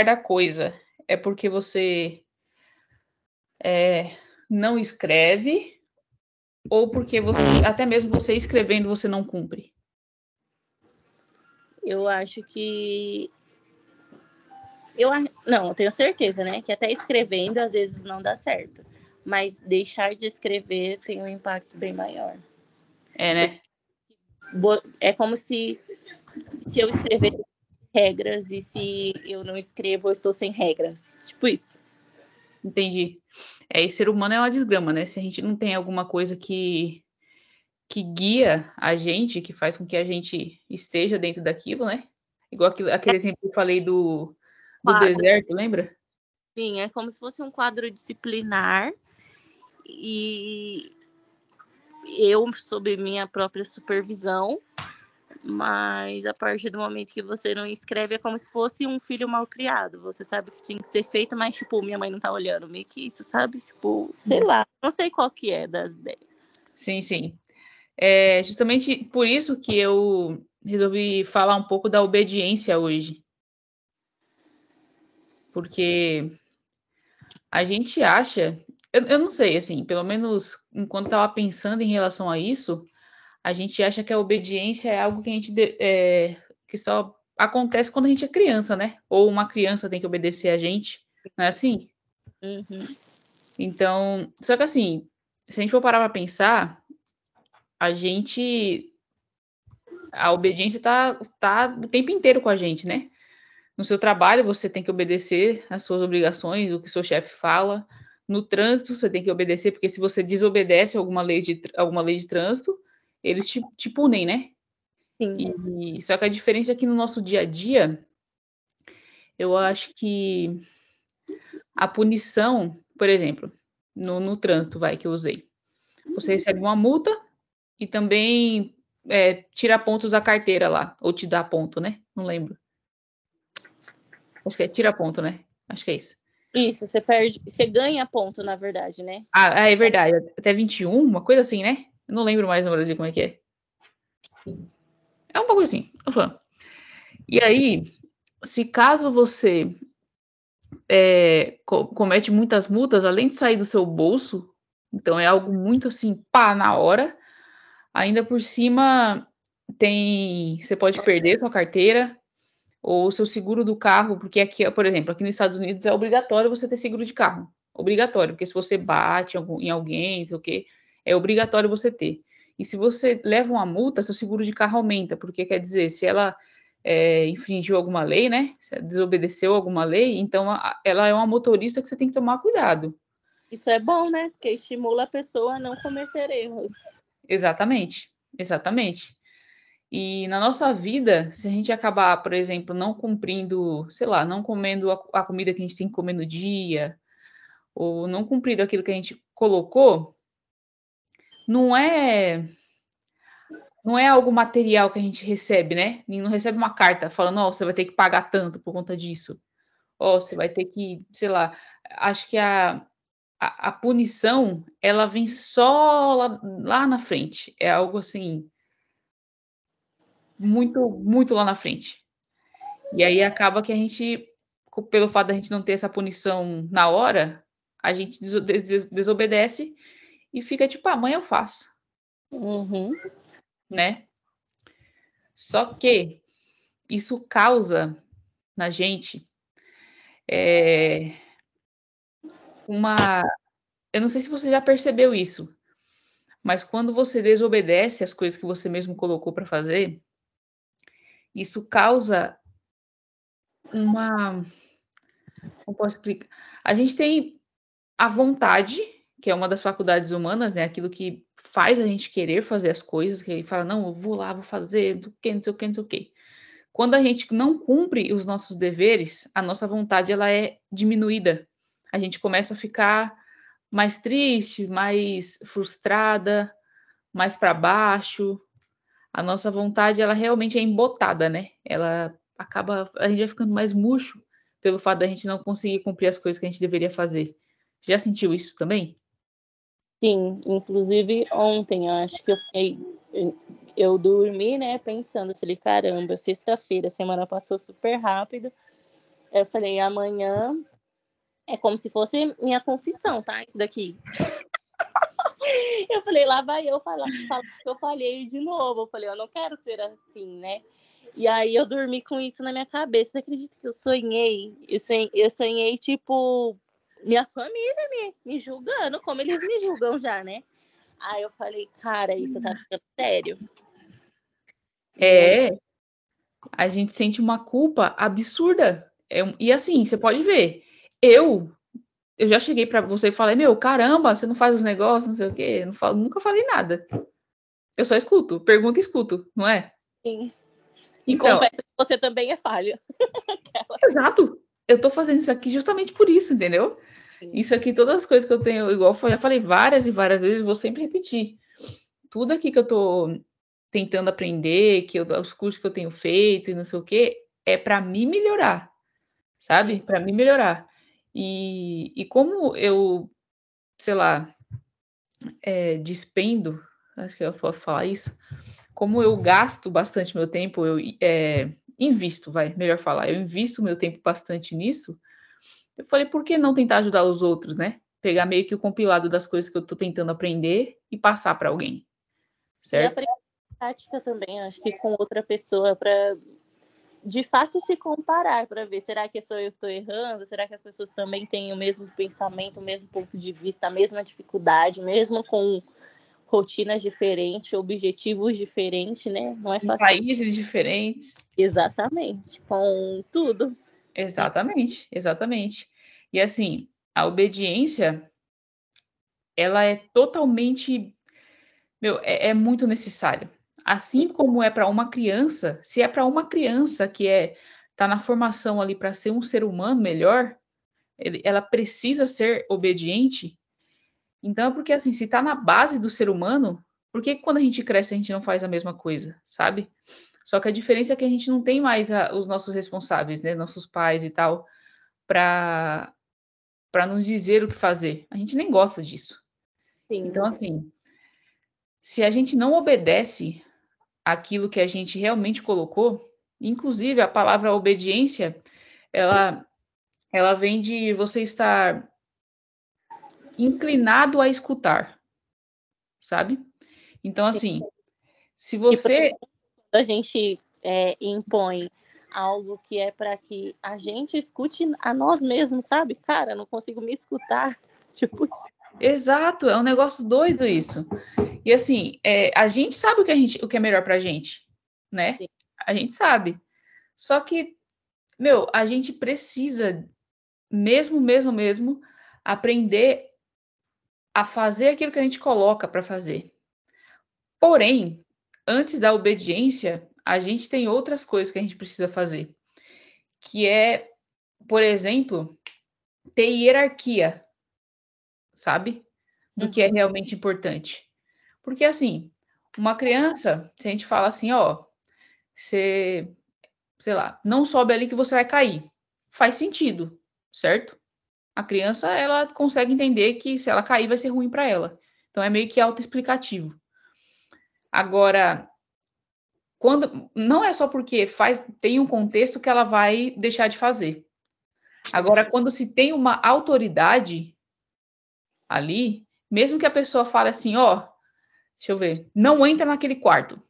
da coisa é porque você não escreve ou porque até mesmo você escrevendo você não cumpre? Eu acho que não, eu tenho certeza, né, que até escrevendo às vezes não dá certo, mas deixar de escrever tem um impacto bem maior. Né? É como se eu escrever regras e se eu não escrevo, eu estou sem regras. Tipo isso. Entendi. E ser humano é uma desgrama, né? Se a gente não tem alguma coisa que guia a gente, que faz com que a gente esteja dentro daquilo, né? Igual aquele exemplo que eu falei do deserto, lembra? Sim, é como se fosse um quadro disciplinar e eu sob minha própria supervisão, mas a partir do momento que você não escreve é como se fosse um filho mal criado. Você sabe que tinha que ser feito, mas tipo, minha mãe não tá olhando, meio que isso, sabe? Tipo, sei lá, não sei qual que é das ideias. Sim, sim. É justamente por isso que eu resolvi falar um pouco da obediência hoje. Porque a gente acha, eu não sei, assim, pelo menos enquanto estava pensando em relação a isso, a gente acha que a obediência é algo que a gente que só acontece quando a gente é criança, né? Ou uma criança tem que obedecer a gente, não é assim? Uhum. Então, só que assim, se a gente for parar para pensar, a obediência tá o tempo inteiro com a gente, né? No seu trabalho, você tem que obedecer às suas obrigações, o que seu chefe fala. No trânsito, você tem que obedecer, porque se você desobedece alguma lei de trânsito, eles te punem, né? Sim. Só que a diferença é que no nosso dia a dia, eu acho que a punição, por exemplo, no trânsito, que eu usei. Você recebe uma multa e também tira pontos da carteira lá, ou te dá ponto, né? Não lembro. Acho que é tira ponto, né? Acho que é isso. Isso, você ganha ponto, na verdade, né? É verdade. Até 21, uma coisa assim, né? Eu não lembro mais no Brasil como é que é. É um pouco assim, tô falando. E aí, se caso você comete muitas multas, além de sair do seu bolso, então é algo muito assim, pá, na hora, ainda por cima você pode perder sua carteira ou seu seguro do carro, porque aqui, por exemplo, aqui nos Estados Unidos é obrigatório você ter seguro de carro. Obrigatório, porque se você bate em alguém, não sei o quê, é obrigatório você ter. E se você leva uma multa, seu seguro de carro aumenta, porque quer dizer, se ela infringiu alguma lei, né? Se ela desobedeceu alguma lei, então ela é uma motorista que você tem que tomar cuidado. Isso é bom, né? Porque estimula a pessoa a não cometer erros. Exatamente, exatamente. E na nossa vida, se a gente acabar, por exemplo, não cumprindo, sei lá, não comendo a comida que a gente tem que comer no dia, ou não cumprindo aquilo que a gente colocou, não é não é algo material que a gente recebe, né? Não recebe uma carta falando, ó, você vai ter que pagar tanto por conta disso. Ó, você vai ter que, sei lá, acho que a punição, ela vem só lá na frente. É algo assim, muito, muito lá na frente. E aí acaba que a gente, pelo fato da gente não ter essa punição na hora, a gente desobedece e fica tipo, amanhã eu faço, Uhum. né? Só que isso causa na gente uma. Eu não sei se você já percebeu isso, mas quando você desobedece as coisas que você mesmo colocou para fazer, isso causa uma. Como posso explicar? A gente tem a vontade, que é uma das faculdades humanas, né? Aquilo que faz a gente querer fazer as coisas, que ele fala, não, eu vou lá, vou fazer, não sei o quê, não sei o quê, não sei o quê. Quando a gente não cumpre os nossos deveres, a nossa vontade ela é diminuída. A gente começa a ficar mais triste, mais frustrada, mais para baixo. A nossa vontade ela realmente é embotada, né? Ela acaba, a gente vai ficando mais murcho pelo fato da gente não conseguir cumprir as coisas que a gente deveria fazer. Já sentiu isso também? Sim, inclusive ontem, eu acho que eu dormi, né, pensando, falei, caramba, sexta-feira, a semana passou super rápido, Eu falei, amanhã é como se fosse minha confissão, tá? Isso daqui. Eu falei, lá vai eu falar que eu falhei de novo. Eu falei, eu não quero ser assim, né? E aí eu dormi com isso na minha cabeça. Você acredita que eu sonhei? Eu sonhei, tipo, minha família me julgando, como eles me julgam já, né? Aí eu falei, cara, isso tá ficando sério. É, a gente sente uma culpa absurda. E assim, você pode ver, eu já cheguei pra você e falei, meu, caramba, você não faz os negócios, não sei o quê, não falo, nunca falei nada. Eu só escuto, pergunto e escuto, não é? Sim. E Então, confesso que você também é falha. exato. Eu tô fazendo isso aqui justamente por isso, entendeu? Sim. Isso aqui, todas as coisas que eu tenho, igual eu já falei várias e várias vezes, vou sempre repetir. Tudo aqui que eu tô tentando aprender, os cursos que eu tenho feito e não sei o quê, é para me melhorar, sabe? Sim. Para me melhorar. E como eu, sei lá, despendo, acho que eu posso falar isso, como eu gasto bastante meu tempo, eu invisto, vai, melhor falar, eu invisto meu tempo bastante nisso. Eu falei, por que não tentar ajudar os outros, né? Pegar meio que o compilado das coisas que eu tô tentando aprender e passar para alguém, E certo? aprender prática também, acho que com outra pessoa, para de fato se comparar, para ver, será que sou eu que estou errando? Será que as pessoas também têm o mesmo pensamento, o mesmo ponto de vista, a mesma dificuldade, mesmo com rotinas diferentes, objetivos diferentes, né? Não é Em fácil. países diferentes. Exatamente, com tudo. Exatamente, exatamente. E assim, a obediência, ela é totalmente, meu, é muito necessário. Assim como é para uma criança, se é para uma criança que tá na formação ali para ser um ser humano melhor, ela precisa ser obediente. Então, é porque assim, se tá na base do ser humano, por que quando a gente cresce a gente não faz a mesma coisa, sabe? Só que a diferença é que a gente não tem mais os nossos responsáveis, né, nossos pais e tal, para nos dizer o que fazer. A gente nem gosta disso. Então, Sim. assim, se a gente não obedece aquilo que a gente realmente colocou, inclusive a palavra obediência, ela, ela vem de você estar inclinado a escutar, sabe? Então, assim, se E você. a gente impõe algo que é para que a gente escute a nós mesmos, sabe? Cara, não consigo me escutar. Tipo isso. Exato, é um negócio doido isso. E assim, a gente sabe o que é melhor pra gente, né? A gente sabe. Só que, meu, a gente precisa mesmo aprender a fazer aquilo que a gente coloca para fazer. Porém, antes da obediência, a gente tem outras coisas que a gente precisa fazer, que é, por exemplo, ter hierarquia, sabe? Do que é Uhum. realmente importante. Porque assim, uma criança, se a gente fala assim, ó, você, sei lá, não sobe ali que você vai cair. Faz sentido, certo? A criança, ela consegue entender que se ela cair vai ser ruim para ela. Então é meio que autoexplicativo. Agora, quando não é só porque tem um contexto que ela vai deixar de fazer. Agora, quando se tem uma autoridade ali, mesmo que a pessoa fale assim, ó, deixa eu ver, não entra naquele quarto.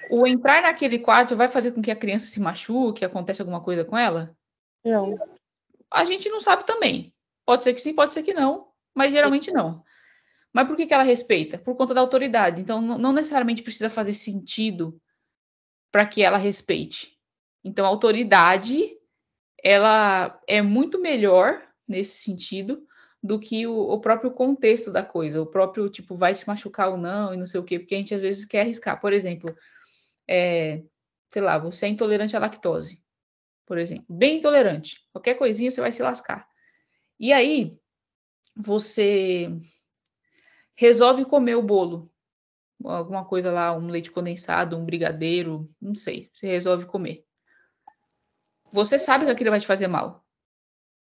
O entrar naquele quarto vai fazer com que a criança se machuque, aconteça alguma coisa com ela? Não. A gente não sabe também. Pode ser que sim, pode ser que não, mas geralmente não. Mas por que que ela respeita? Por conta da autoridade. Então, não necessariamente precisa fazer sentido para que ela respeite. Então, a autoridade, ela é muito melhor nesse sentido do que o próprio contexto da coisa, o próprio tipo, vai te machucar ou não, e não sei o quê, porque a gente às vezes quer arriscar. Por exemplo, sei lá, você é intolerante à lactose, por exemplo, bem intolerante. Qualquer coisinha você vai se lascar. E aí, você resolve comer o bolo, alguma coisa lá, um leite condensado, um brigadeiro, não sei, você resolve comer. Você sabe que aquilo vai te fazer mal,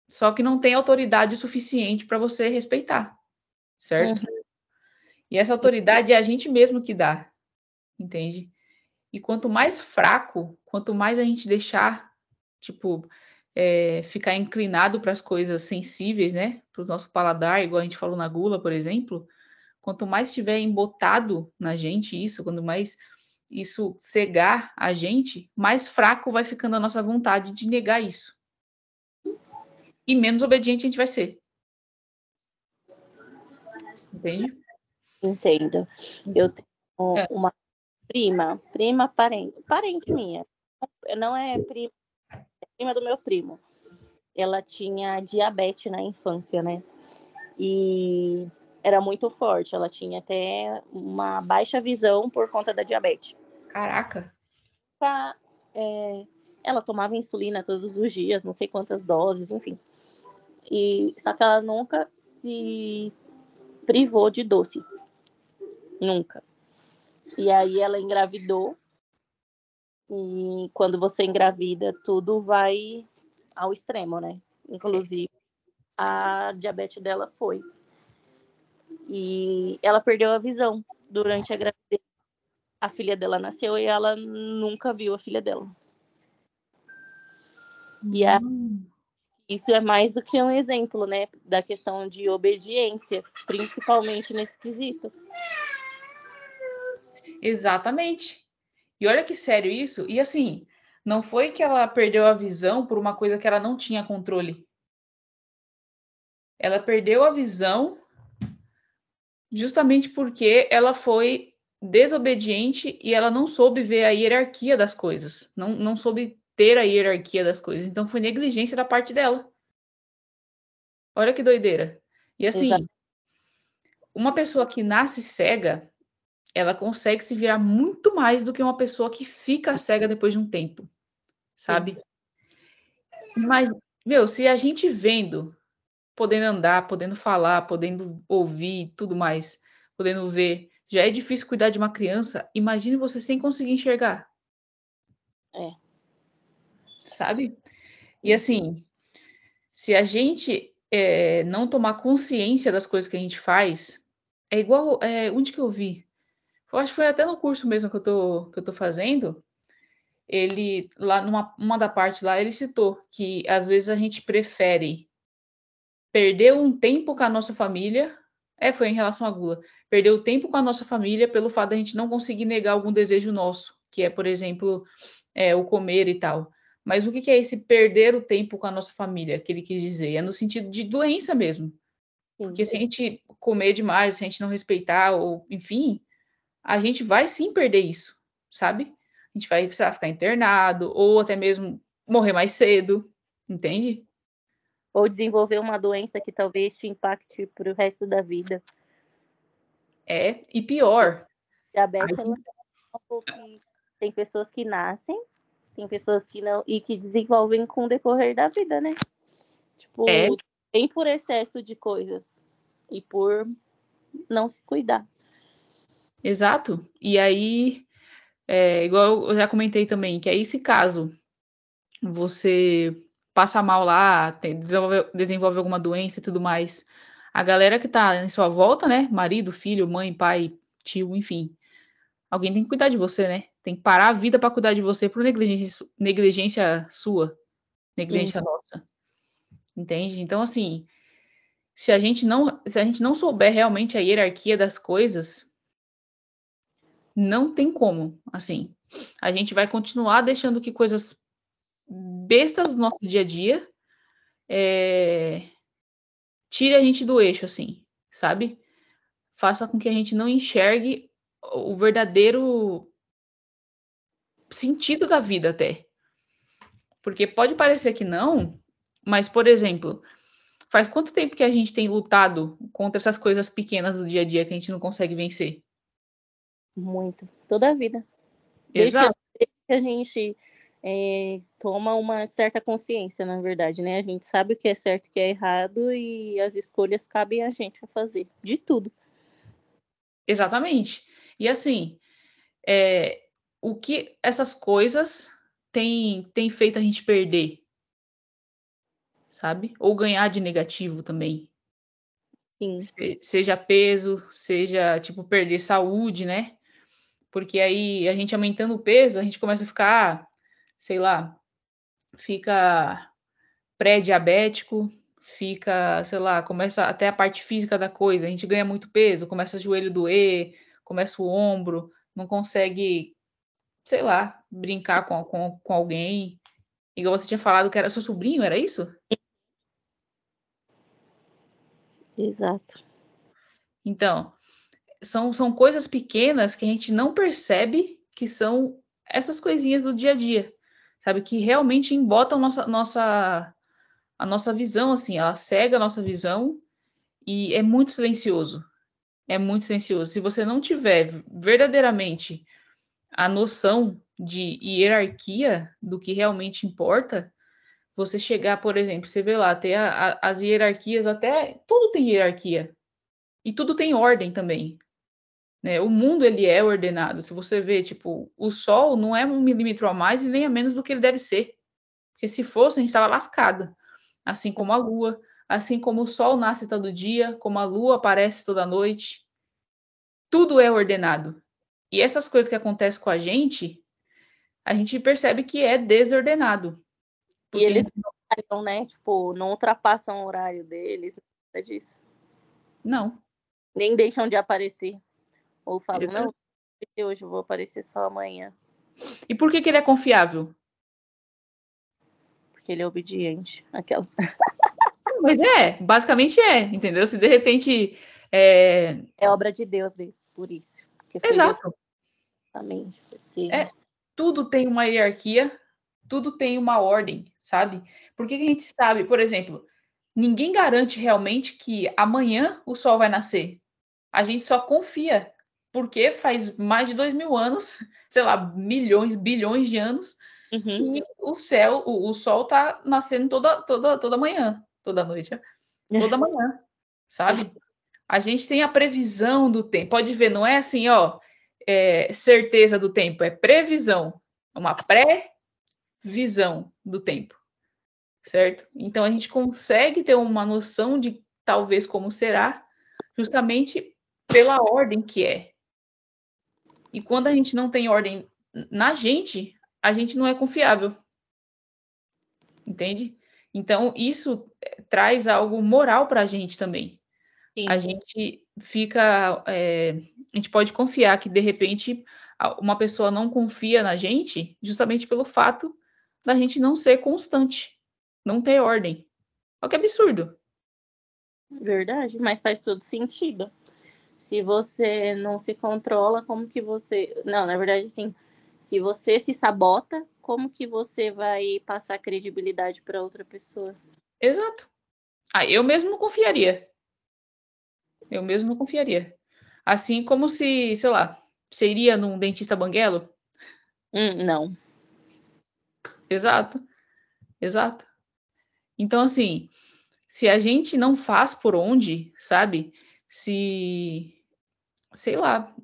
só que não tem autoridade suficiente para você respeitar, certo? Uhum. E essa autoridade é a gente mesmo que dá, entende? E quanto mais fraco, quanto mais a gente deixar tipo, ficar inclinado para as coisas sensíveis, né, para o nosso paladar, igual a gente falou na gula, por exemplo, quanto mais estiver embotado na gente isso, quanto mais isso cegar a gente, mais fraco vai ficando a nossa vontade de negar isso. E menos obediente a gente vai ser. Entende? Entendo. Eu tenho É. uma prima parente minha. Não é prima, é prima do meu primo. Ela tinha diabetes na infância, né? E era muito forte. Ela tinha até uma baixa visão por conta da diabetes. Caraca. Ela tomava insulina todos os dias, não sei quantas doses, enfim. Só que ela nunca se privou de doce. Nunca. E aí ela engravidou. E quando você engravida, tudo vai ao extremo, né? Inclusive, a diabetes dela foi. E ela perdeu a visão durante a gravidez. A filha dela nasceu e ela nunca viu a filha dela. E isso é mais do que um exemplo, né? Da questão de obediência, principalmente nesse quesito. Exatamente. E olha que sério isso. E assim, não foi que ela perdeu a visão por uma coisa que ela não tinha controle. Ela perdeu a visão justamente porque ela foi desobediente e ela não soube ver a hierarquia das coisas. Não soube ter a hierarquia das coisas. Então foi negligência da parte dela. Olha que doideira. E Exato. assim, uma pessoa que nasce cega, ela consegue se virar muito mais do que uma pessoa que fica cega depois de um tempo, sabe? Mas, meu, se a gente vendo, podendo andar, podendo falar, podendo ouvir, tudo mais, podendo ver, já é difícil cuidar de uma criança, imagine você sem conseguir enxergar, É. sabe? E assim, se a gente não tomar consciência das coisas que a gente faz, é igual, onde que eu vi? Eu acho que foi até no curso mesmo que eu tô fazendo. Ele, lá numa uma da parte lá, ele citou que às vezes a gente prefere perder um tempo com a nossa família. Foi em relação à gula. Perder o tempo com a nossa família pelo fato da gente não conseguir negar algum desejo nosso, que é, por exemplo, o comer e tal. Mas o que que é esse perder o tempo com a nossa família, que ele quis dizer? É no sentido de doença mesmo. Porque Sim. se a gente comer demais, se a gente não respeitar ou enfim, a gente vai sim perder isso, sabe? A gente vai, sei lá, ficar internado ou até mesmo morrer mais cedo, entende? Ou desenvolver uma doença que talvez te impacte para o resto da vida. E pior, Diabetes, ela é um pouco que tem pessoas que nascem, tem pessoas que não, e que desenvolvem com o decorrer da vida, né? é, Tipo, tem por excesso de coisas e por não se cuidar. exato. E aí, igual eu já comentei também, que aí se caso você passa mal lá, desenvolve alguma doença e tudo mais, a galera que tá em sua volta, né, marido, filho, mãe, pai, tio, enfim, alguém tem que cuidar de você, né? Tem que parar a vida para cuidar de você por negligência sua, Sim, negligência nossa, entende? Então, assim, se a gente não souber realmente a hierarquia das coisas, não tem como, assim. A gente vai continuar deixando que coisas bestas do nosso dia a dia, eh, tire a gente do eixo, assim, sabe? Faça com que a gente não enxergue o verdadeiro sentido da vida até. Porque pode parecer que não, mas, por exemplo, faz quanto tempo que a gente tem lutado contra essas coisas pequenas do dia a dia que a gente não consegue vencer? muito. Toda a vida. Exato, Desde que a gente toma uma certa consciência, na verdade, né? A gente sabe o que é certo e o que é errado e as escolhas cabem a gente a fazer. De tudo. exatamente. E assim, o que essas coisas têm feito a gente perder, sabe? Ou ganhar de negativo também. Sim. Seja peso, seja, tipo, perder saúde, né? Porque aí a gente aumentando o peso, a gente começa a ficar, sei lá, fica pré-diabético, fica, sei lá, começa até a parte física da coisa, a gente ganha muito peso, começa o joelho doer, começa o ombro, não consegue, sei lá, brincar com alguém. Igual você tinha falado que era seu sobrinho, era isso? Exato. Então, são coisas pequenas que a gente não percebe que são essas coisinhas do dia a dia, sabe? Que realmente embotam a nossa visão, assim, ela cega a nossa visão e é muito silencioso. É muito silencioso. Se você não tiver verdadeiramente a noção de hierarquia do que realmente importa, você chegar, por exemplo, você vê lá, ter as hierarquias, até tudo tem hierarquia e tudo tem ordem também, né? O mundo ele é ordenado. Se você vê, tipo, o Sol não é 1 milímetro a mais e nem a menos do que ele deve ser, porque se fosse a gente estava lascado. Assim como a Lua, assim como o Sol nasce todo dia, como a Lua aparece toda noite, tudo é ordenado. E essas coisas que acontecem com a gente percebe que é desordenado, E porque a eles gente trabalham, né? Tipo, não ultrapassam o horário deles, nada disso. não. Nem deixam de aparecer. Ou falam, não, Exato. vou aparecer hoje, eu vou aparecer só amanhã. E por que que ele é confiável? Porque ele é obediente. Aquelas. Mas é, basicamente é, entendeu? Se de repente é, É obra de Deus, né? Por isso. Porque foi Deus exato. exatamente. Porque É, tudo tem uma hierarquia, tudo tem uma ordem, sabe? Por que que a gente sabe, por exemplo, ninguém garante realmente que amanhã o sol vai nascer. A gente só confia, porque faz mais de 2.000 anos, sei lá, milhões, bilhões de anos, uhum. que o sol tá nascendo toda manhã, toda noite, toda manhã, sabe? A gente tem a previsão do tempo. Pode ver, não é assim, ó, certeza do tempo, é previsão, é uma pré-visão do tempo, certo? Então a gente consegue ter uma noção de talvez como será, justamente pela ordem que é. E quando a gente não tem ordem na gente, a gente não é confiável, entende? Então isso traz algo moral para a gente também. A Sim, gente fica, a gente pode confiar que de repente uma pessoa não confia na gente, justamente pelo fato da gente não ser constante, não ter ordem. Olha que absurdo. verdade. Mas faz todo sentido. Se você não se controla, como que você. Não, na verdade, sim. Se você se sabota, como que você vai passar credibilidade para outra pessoa? Exato. Ah, eu mesmo não confiaria. Eu mesmo não confiaria. Assim como se, sei lá, você iria num dentista banguelo? Não. Exato, exato. Então, assim, se a gente não faz por onde, sabe? Se, sei lá,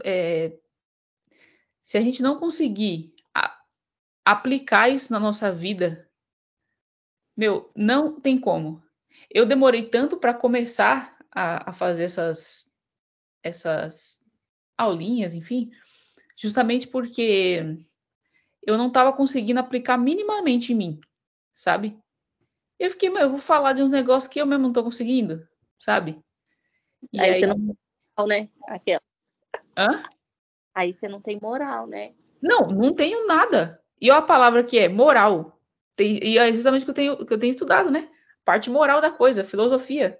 se a gente não conseguir aplicar isso na nossa vida, meu, não tem como. Eu demorei tanto para começar a fazer essas aulinhas, enfim, justamente porque eu não estava conseguindo aplicar minimamente em mim, sabe? Eu fiquei: "Meu, eu vou falar de uns negócios que eu mesmo não tô conseguindo", sabe? E Aí aí você não tem moral, né? Aquela. hã? Aí você não tem moral, né? Não, não tenho nada. E olha a palavra que é, moral. E é justamente que eu tenho estudado, né? Parte moral da coisa, filosofia.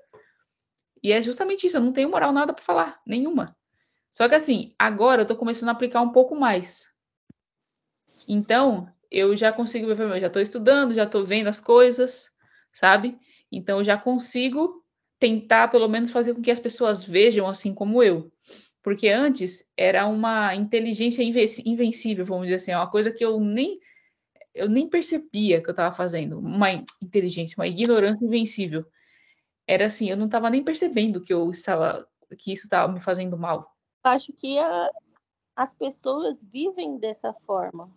E é justamente isso, eu não tenho moral nada para falar, nenhuma. Só que assim, agora eu tô começando a aplicar um pouco mais. Então, eu já consigo ver, eu já estou estudando, já estou vendo as coisas, sabe? Então, eu já consigo tentar, pelo menos, fazer com que as pessoas vejam assim como eu. Porque antes era uma inteligência invencível, vamos dizer assim, é uma coisa que eu nem percebia que eu estava fazendo, uma inteligência, uma ignorância invencível. Era assim, eu não estava nem percebendo que isso estava me fazendo mal. Acho que as pessoas vivem dessa forma,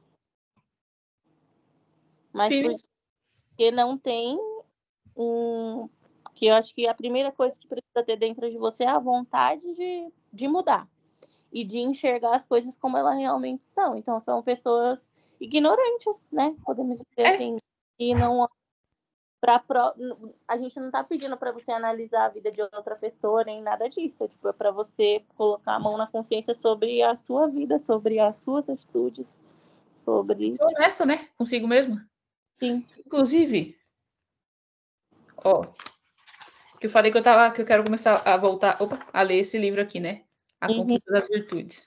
mas Filho, porque não tem um. Que eu acho que a primeira coisa que precisa ter dentro de você é a vontade de mudar e de enxergar as coisas como elas realmente são. Então, são pessoas ignorantes, né? Podemos dizer é, assim. E não a gente não está pedindo para você analisar a vida de outra pessoa nem nada disso. Tipo, é para você colocar a mão na consciência sobre a sua vida, sobre as suas atitudes, sobre. Ser honesta, né? Consigo mesmo. Sim. Inclusive, ó, que eu falei que eu quero começar a voltar, a ler esse livro aqui, né? A Conquista das Virtudes.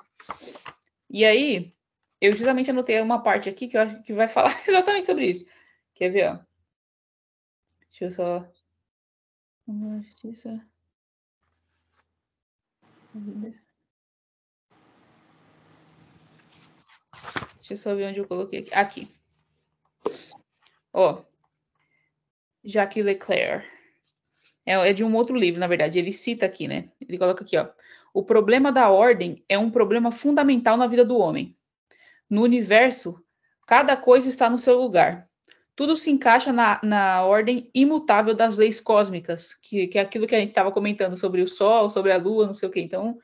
E aí, eu justamente anotei uma parte aqui que eu acho que vai falar exatamente sobre isso. Quer ver, ó? Deixa eu só. Justiça. Deixa eu só ver onde eu coloquei aqui. Aqui. Ó. Jacques Leclerc. É de um outro livro, na verdade. Ele cita aqui, né? Ele coloca aqui, ó. O problema da ordem é um problema fundamental na vida do homem. No universo, cada coisa está no seu lugar. Tudo se encaixa na ordem imutável das leis cósmicas, que é aquilo que a gente estava comentando sobre o Sol, sobre a Lua, não sei o quê. Então,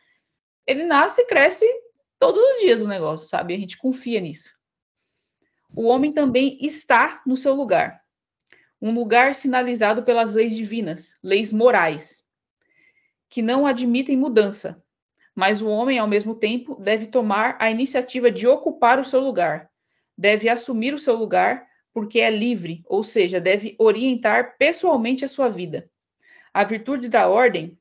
ele nasce e cresce todos os dias o negócio, sabe? A gente confia nisso. O homem também está no seu lugar. Um lugar sinalizado pelas leis divinas, leis morais, que não admitem mudança. Mas o homem, ao mesmo tempo, deve tomar a iniciativa de ocupar o seu lugar. Deve assumir o seu lugar porque é livre, ou seja, deve orientar pessoalmente a sua vida. A virtude da ordem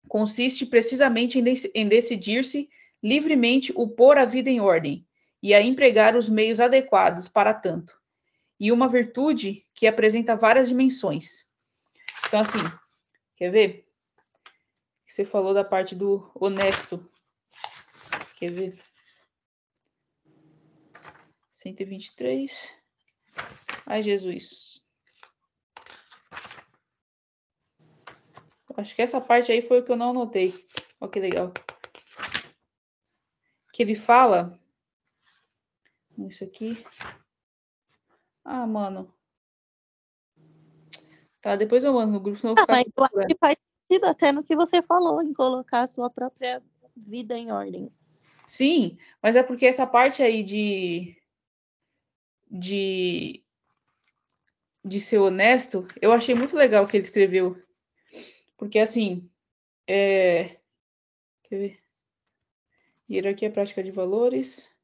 consiste precisamente em decidir-se livremente o pôr a vida em ordem e a empregar os meios adequados para tanto. E uma virtude que apresenta várias dimensões. Então, assim, quer ver? Você falou da parte do honesto. Quer ver? 123. Ai, Jesus. Acho que essa parte aí foi o que eu não anotei. Olha que legal. Que ele fala. Isso aqui. Ah, mano. Tá, depois eu mando no grupo, senão eu vou ficar. Mas eu acho que faz sentido até no que você falou, em colocar a sua própria vida em ordem. Sim, mas é porque essa parte aí de, de ser honesto, eu achei muito legal o que ele escreveu. Porque, assim, quer ver? Hierarquia prática de valores.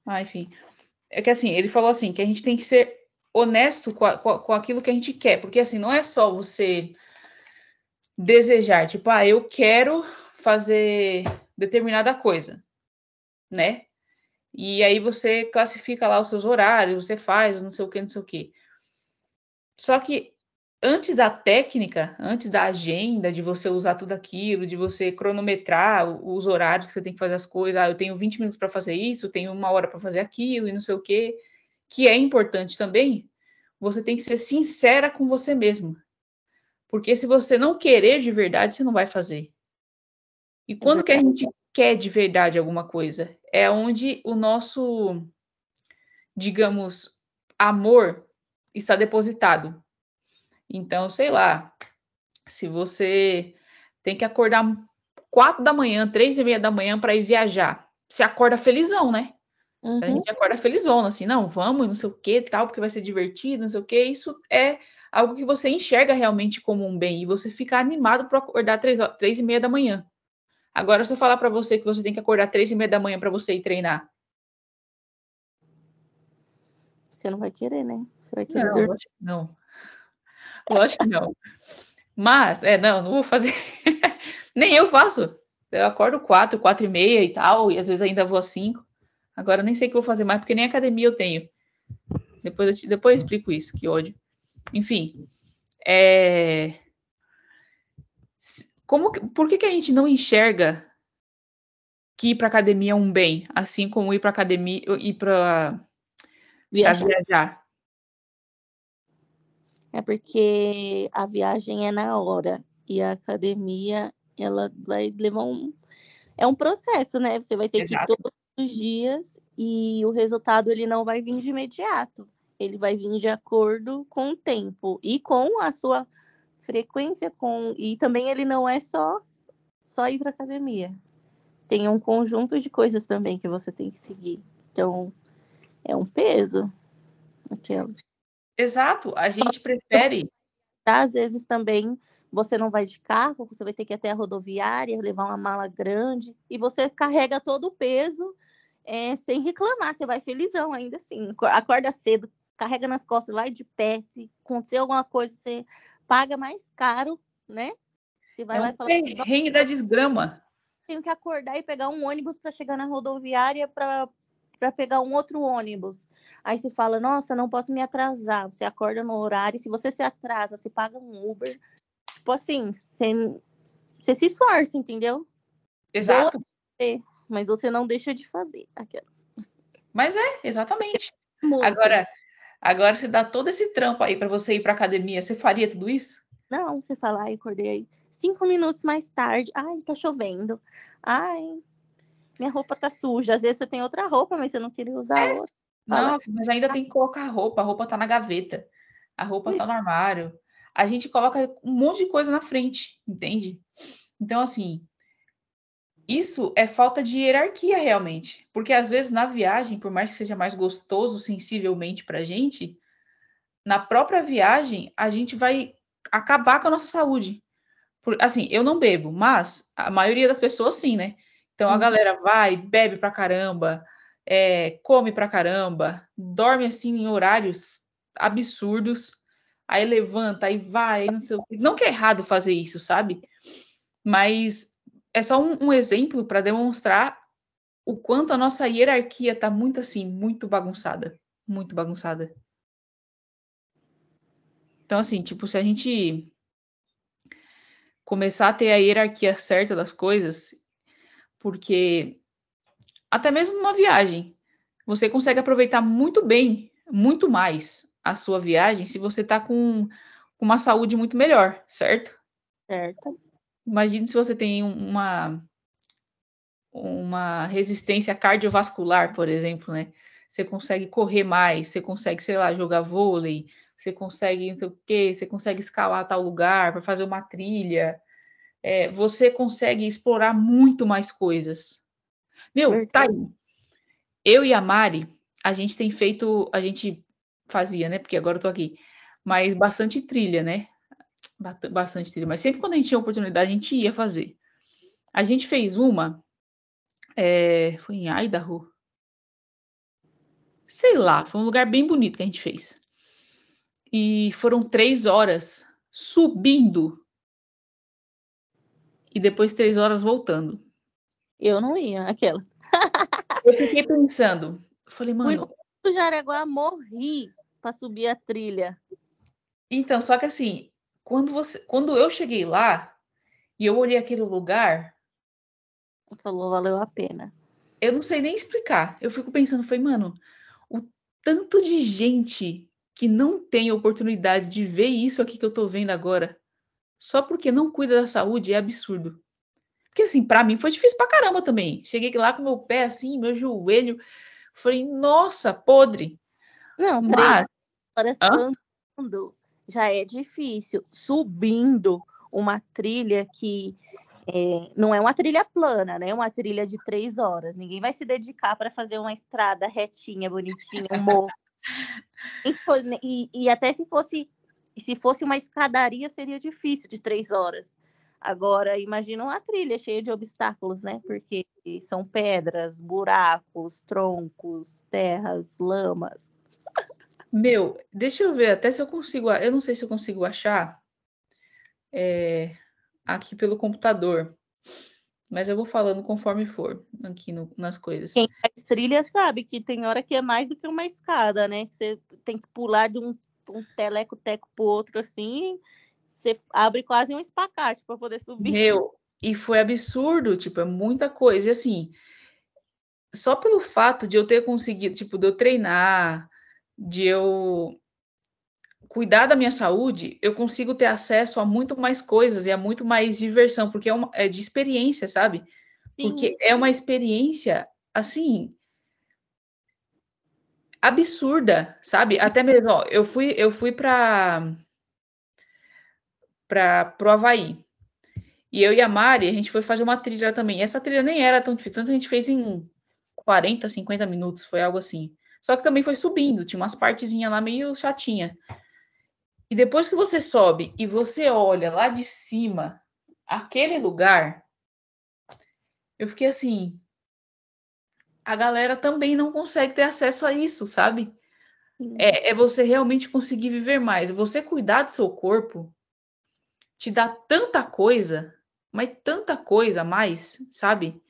Ah, enfim. É que, assim, ele falou assim, que a gente tem que ser honesto com aquilo que a gente quer. Porque, assim, não é só você desejar, tipo, eu quero fazer determinada coisa, né? E aí você classifica lá os seus horários, você faz, não sei o que, não sei o que. Só que antes da técnica, antes da agenda, de você usar tudo aquilo, de você cronometrar os horários que você tem que fazer as coisas, eu tenho 20 minutos para fazer isso, tenho 1 hora para fazer aquilo e não sei o que é importante também, você tem que ser sincera com você mesmo. Porque se você não querer de verdade, você não vai fazer. E quando que a gente quer de verdade alguma coisa? É onde o nosso, digamos, amor está depositado. Então, sei lá, se você tem que acordar 4 da manhã, 3h30 da manhã para ir viajar, você acorda felizão, né? A Uhum. gente acorda felizona, assim, não, vamos, não sei o que, tal, porque vai ser divertido, não sei o que. Isso é algo que você enxerga realmente como um bem e você fica animado para acordar 3h30 da manhã. Agora, se eu falar para você que você tem que acordar 3h30 da manhã para você ir treinar. Você não vai querer, né? Você vai querer Não, dormir. lógico que não. Lógico que não. Mas, não vou fazer. Nem eu faço. Eu acordo 4h30 e tal, e às vezes ainda vou às 5. Agora nem sei o que vou fazer mais, porque nem academia eu tenho. Depois eu explico isso, que ódio. Enfim, por que a gente não enxerga que ir para academia é um bem, assim como ir para academia, ir para viajar? É porque a viagem é na hora e a academia, ela vai levar é um processo, né? Você vai ter que ir Exato. todos os dias e o resultado ele não vai vir de imediato. Ele vai vir de acordo com o tempo e com a sua frequência e também ele não é só ir para academia. Tem um conjunto de coisas também que você tem que seguir. Então, é um peso aquela. Exato, a gente prefere. Às vezes também você não vai de carro, você vai ter que ir até a rodoviária, levar uma mala grande, e você carrega todo o peso sem reclamar, você vai felizão ainda assim. Acorda cedo, carrega nas costas, vai de pé, se acontecer alguma coisa, você paga mais caro, né? Você vai É lá um e fala, perrengue da desgrama. tenho que acordar e pegar um ônibus para chegar na rodoviária para pegar um outro ônibus. Aí você fala, nossa, não posso me atrasar. Você acorda no horário, se você se atrasa, você paga um Uber. Tipo assim, você se esforça, entendeu? Doa, Exato. mas você não deixa de fazer aquelas. Mas exatamente. Muito. Agora você dá todo esse trampo aí para você ir para academia, você faria tudo isso? Não, você fala, ai, acordei aí 5 minutos mais tarde. Ai, tá chovendo. Ai, minha roupa tá suja. Às vezes você tem outra roupa, mas você não queria usar outra. Fala, Não, mas ainda tem que colocar a roupa tá na gaveta, a roupa tá no armário. A gente coloca um monte de coisa na frente, entende? Então, assim, isso é falta de hierarquia realmente, porque às vezes na viagem, por mais que seja mais gostoso sensivelmente pra gente, na própria viagem a gente vai acabar com a nossa saúde. Assim, eu não bebo, mas a maioria das pessoas sim, né? Então a uhum, galera vai, bebe pra caramba, come pra caramba, dorme assim em horários absurdos, aí levanta, aí vai, aí não sei o quê. Não que é errado fazer isso, sabe? Mas é só um exemplo para demonstrar o quanto a nossa hierarquia tá muito assim, muito bagunçada. Muito bagunçada. Então, assim, tipo, se a gente começar a ter a hierarquia certa das coisas, porque até mesmo numa viagem, você consegue aproveitar muito bem, muito mais a sua viagem se você tá com uma saúde muito melhor, certo? certo. Imagine se você tem uma resistência cardiovascular, por exemplo, né? Você consegue correr mais, você consegue, sei lá, jogar vôlei, você consegue não sei o quê, você consegue escalar tal lugar para fazer uma trilha, você consegue explorar muito mais coisas. Meu, tá Verdade. aí. Eu e a Mari, a gente tem feito, a gente fazia, né? Porque agora eu tô aqui, mas bastante trilha, né? Bastante trilha, mas sempre quando a gente tinha oportunidade, a gente ia fazer. A gente fez uma, foi em Idaho, sei lá, foi um lugar bem bonito que a gente fez. E foram 3 horas subindo e depois 3 horas voltando. Eu não ia, aquelas. Eu fiquei pensando, falei, Fui no mano, Jaraguá, morri para subir a trilha. então, só que assim, quando eu cheguei lá e eu olhei aquele lugar, Falou, valeu a pena. eu não sei nem explicar. Eu fico pensando, falei, mano, o tanto de gente que não tem oportunidade de ver isso aqui que eu tô vendo agora, só porque não cuida da saúde, é absurdo. Porque assim, pra mim foi difícil pra caramba também. Cheguei lá com meu pé assim, meu joelho, falei, nossa, podre. Não, três Mas, horas hã? andando já é difícil. Subindo uma trilha que não é uma trilha plana, né? É uma trilha de 3 horas. Ninguém vai se dedicar para fazer uma estrada retinha, bonitinha, um morro. E até se fosse uma escadaria, seria difícil de 3 horas. Agora, imagina uma trilha cheia de obstáculos, né? Porque são pedras, buracos, troncos, terras, lamas. Meu, deixa eu ver até se eu consigo, eu não sei se eu consigo achar aqui pelo computador, mas eu vou falando conforme for aqui nas coisas. Quem faz trilha sabe que tem hora que é mais do que uma escada, né? Que você tem que pular de um teleco-teco pro outro assim, você abre quase um espacate para poder subir. Meu, e foi absurdo, tipo, é muita coisa. E assim, só pelo fato de eu ter conseguido, tipo, de eu treinar, de eu cuidar da minha saúde, eu consigo ter acesso a muito mais coisas e a muito mais diversão, porque é de experiência, sabe? Porque Sim, é uma experiência, assim, absurda, sabe? Até mesmo, ó, eu fui para pro Havaí. E eu e a Mari, a gente foi fazer uma trilha também. Essa trilha nem era tão difícil, tanto a gente fez em 40, 50 minutos, foi algo assim. Só que também foi subindo, tinha umas partezinhas lá meio chatinha. E depois que você sobe e você olha lá de cima, aquele lugar, eu fiquei assim, a galera também não consegue ter acesso a isso, sabe? É você realmente conseguir viver mais. Você cuidar do seu corpo te dá tanta coisa, mas tanta coisa a mais, sabe?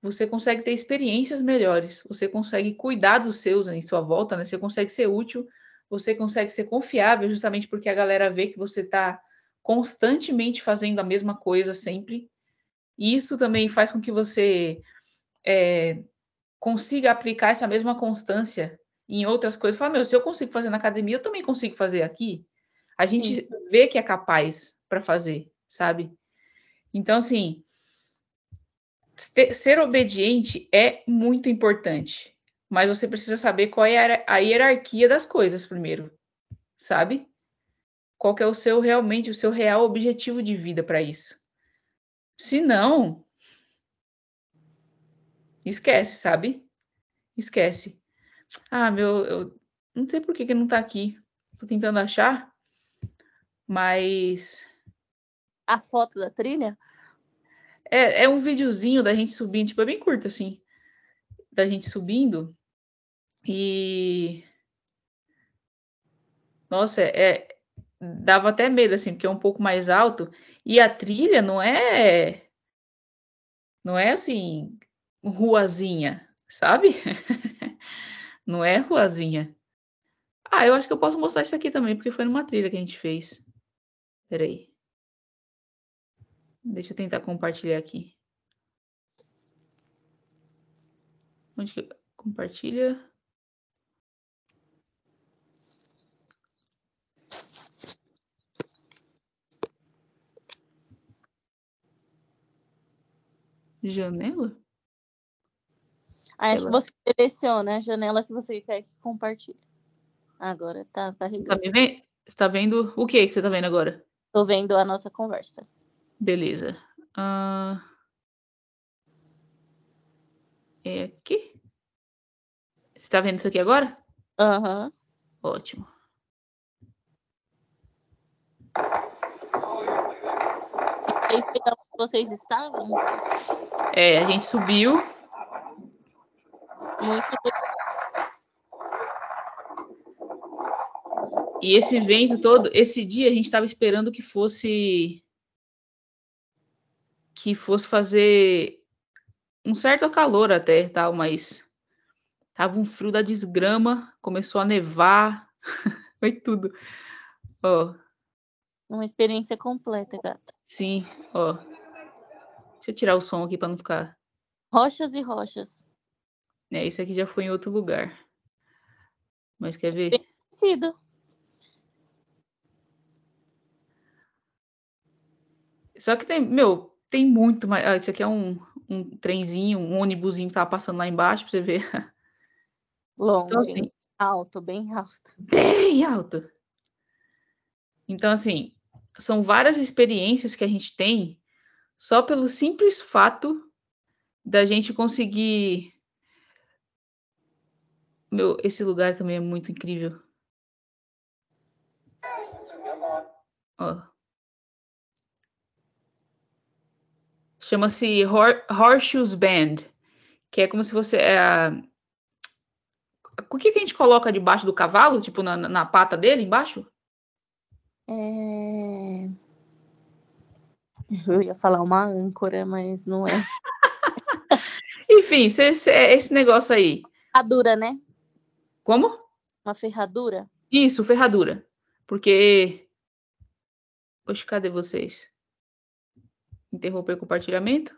Você consegue ter experiências melhores, você consegue cuidar dos seus em sua volta, né? Você consegue ser útil, você consegue ser confiável, justamente porque a galera vê que você está constantemente fazendo a mesma coisa sempre. E isso também faz com que você consiga aplicar essa mesma constância em outras coisas. Fala, meu, se eu consigo fazer na academia, eu também consigo fazer aqui. A gente vê que é capaz para fazer, sabe? Então, assim, ser obediente é muito importante, mas você precisa saber qual é a hierarquia das coisas primeiro, sabe? Qual que é o seu realmente, o seu real objetivo de vida para isso. Se não, esquece, sabe? Esquece. Ah, meu, eu não sei por que que não tá aqui. Tô tentando achar, mas A foto da trilha? é um videozinho da gente subindo, tipo, é bem curto assim, da gente subindo e nossa, dava até medo assim, porque é um pouco mais alto e a trilha não é assim ruazinha, sabe? Não é ruazinha. Ah, eu acho que eu posso mostrar isso aqui também, porque foi numa trilha que a gente fez. Espera aí. Deixa eu tentar compartilhar aqui. Onde que compartilha? Janela? Acho que Tela. você seleciona a janela que você quer que compartilhe. Agora tá carregando. Você tá vendo o que você tá vendo agora? Tô vendo a nossa conversa. Beleza. É aqui? Você tá vendo isso aqui agora? Aham. Ótimo. E aí foi da onde vocês estavam? A gente subiu. Muito E esse vento todo, esse dia a gente estava esperando que fosse fazer um certo calor até, tal, mas tava um frio da desgrama, começou a nevar, foi tudo. Ó, uma experiência completa, gata. sim, ó. Deixa eu tirar o som aqui para não ficar. Rochas e rochas. Esse aqui já foi em outro lugar. Mas quer ver? Bem parecido. Só que tem muito mais. Ah, esse aqui é um trenzinho, um ônibusinho que tava passando lá embaixo pra você ver. Então, Longe, né? assim, Alto, bem alto. bem alto. Então, assim, são várias experiências que a gente tem só pelo simples fato da gente conseguir. Esse lugar também é muito incrível. Ó. Chama-se Horseshoes Bend, que é como se você. O que que a gente coloca debaixo do cavalo? Tipo, na pata dele, embaixo? É... Eu ia falar uma âncora, mas não é. Enfim, esse negócio aí. Ferradura, né? Como? Uma ferradura. Isso, ferradura. Porque. Poxa, cadê vocês? Interromper o compartilhamento?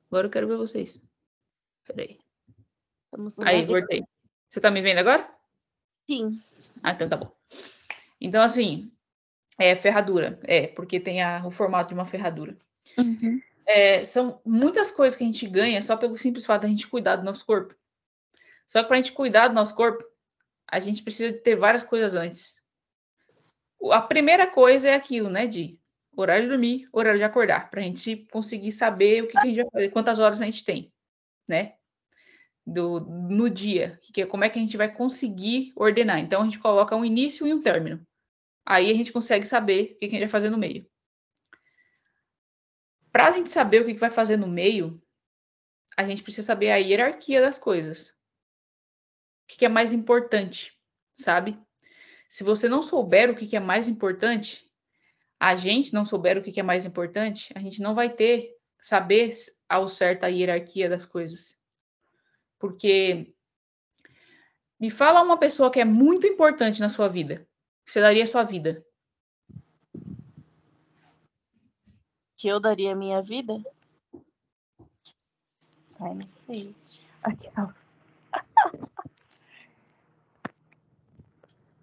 Agora eu quero ver vocês. Peraí. Estamos numa Aí, voltei. Você tá me vendo agora? Sim. Ah, então tá bom. Então, assim, ferradura. Porque tem o formato de uma ferradura. Uhum. São muitas coisas que a gente ganha só pelo simples fato da gente cuidar do nosso corpo. Só que pra gente cuidar do nosso corpo, a gente precisa ter várias coisas antes. A primeira coisa é aquilo, né, de horário de dormir, horário de acordar, pra gente conseguir saber o que a gente vai fazer, quantas horas a gente tem, né, no dia, que é como é que a gente vai conseguir ordenar. Então a gente coloca um início e um término. Aí a gente consegue saber o que a gente vai fazer no meio. Para a gente saber o que vai fazer no meio, a gente precisa saber a hierarquia das coisas. O que é mais importante, sabe? Se você não souber o que é mais importante, a gente não souber o que é mais importante, a gente não vai saber ao certo a hierarquia das coisas. Porque me fala uma pessoa que é muito importante na sua vida. Você daria a sua vida. Que eu daria a minha vida? Ai, não sei. Aquelas.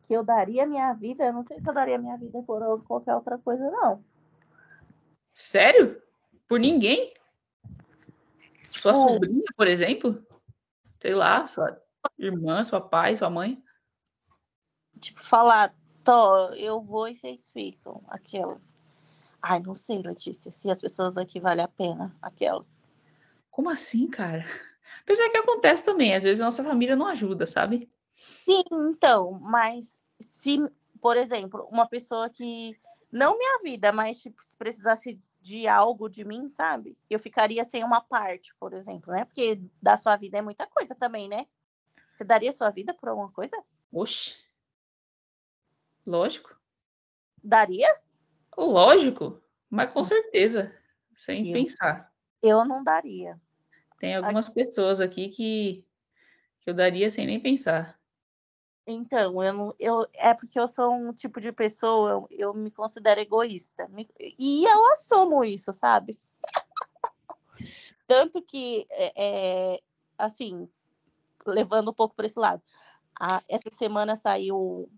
Que eu daria a minha vida? Eu não sei se eu daria a minha vida por qualquer outra coisa, não. Sério? Por ninguém? Sua sobrinha, por exemplo? Sei lá, sua irmã, sua pai, sua mãe? Tipo, falar, Tó, eu vou e vocês ficam. Aquelas. Ai, não sei, Letícia, se as pessoas aqui valem a pena. Aquelas. Como assim, cara? Apesar que acontece também, às vezes a nossa família não ajuda, sabe? Sim, então, mas se, por exemplo, uma pessoa que não minha vida, mas tipo, se precisasse de algo de mim, sabe? Eu ficaria sem uma parte, por exemplo, né? Porque da sua vida é muita coisa também, né? Você daria sua vida por alguma coisa? Oxe, lógico. Daria? Lógico, mas com certeza, sem Eu, pensar. eu não daria. Tem algumas pessoas aqui que eu daria sem nem pensar. Então, é porque eu sou um tipo de pessoa, eu me considero egoísta. E eu assumo isso, sabe? Tanto que, assim, levando um pouco para esse lado. Essa semana saiu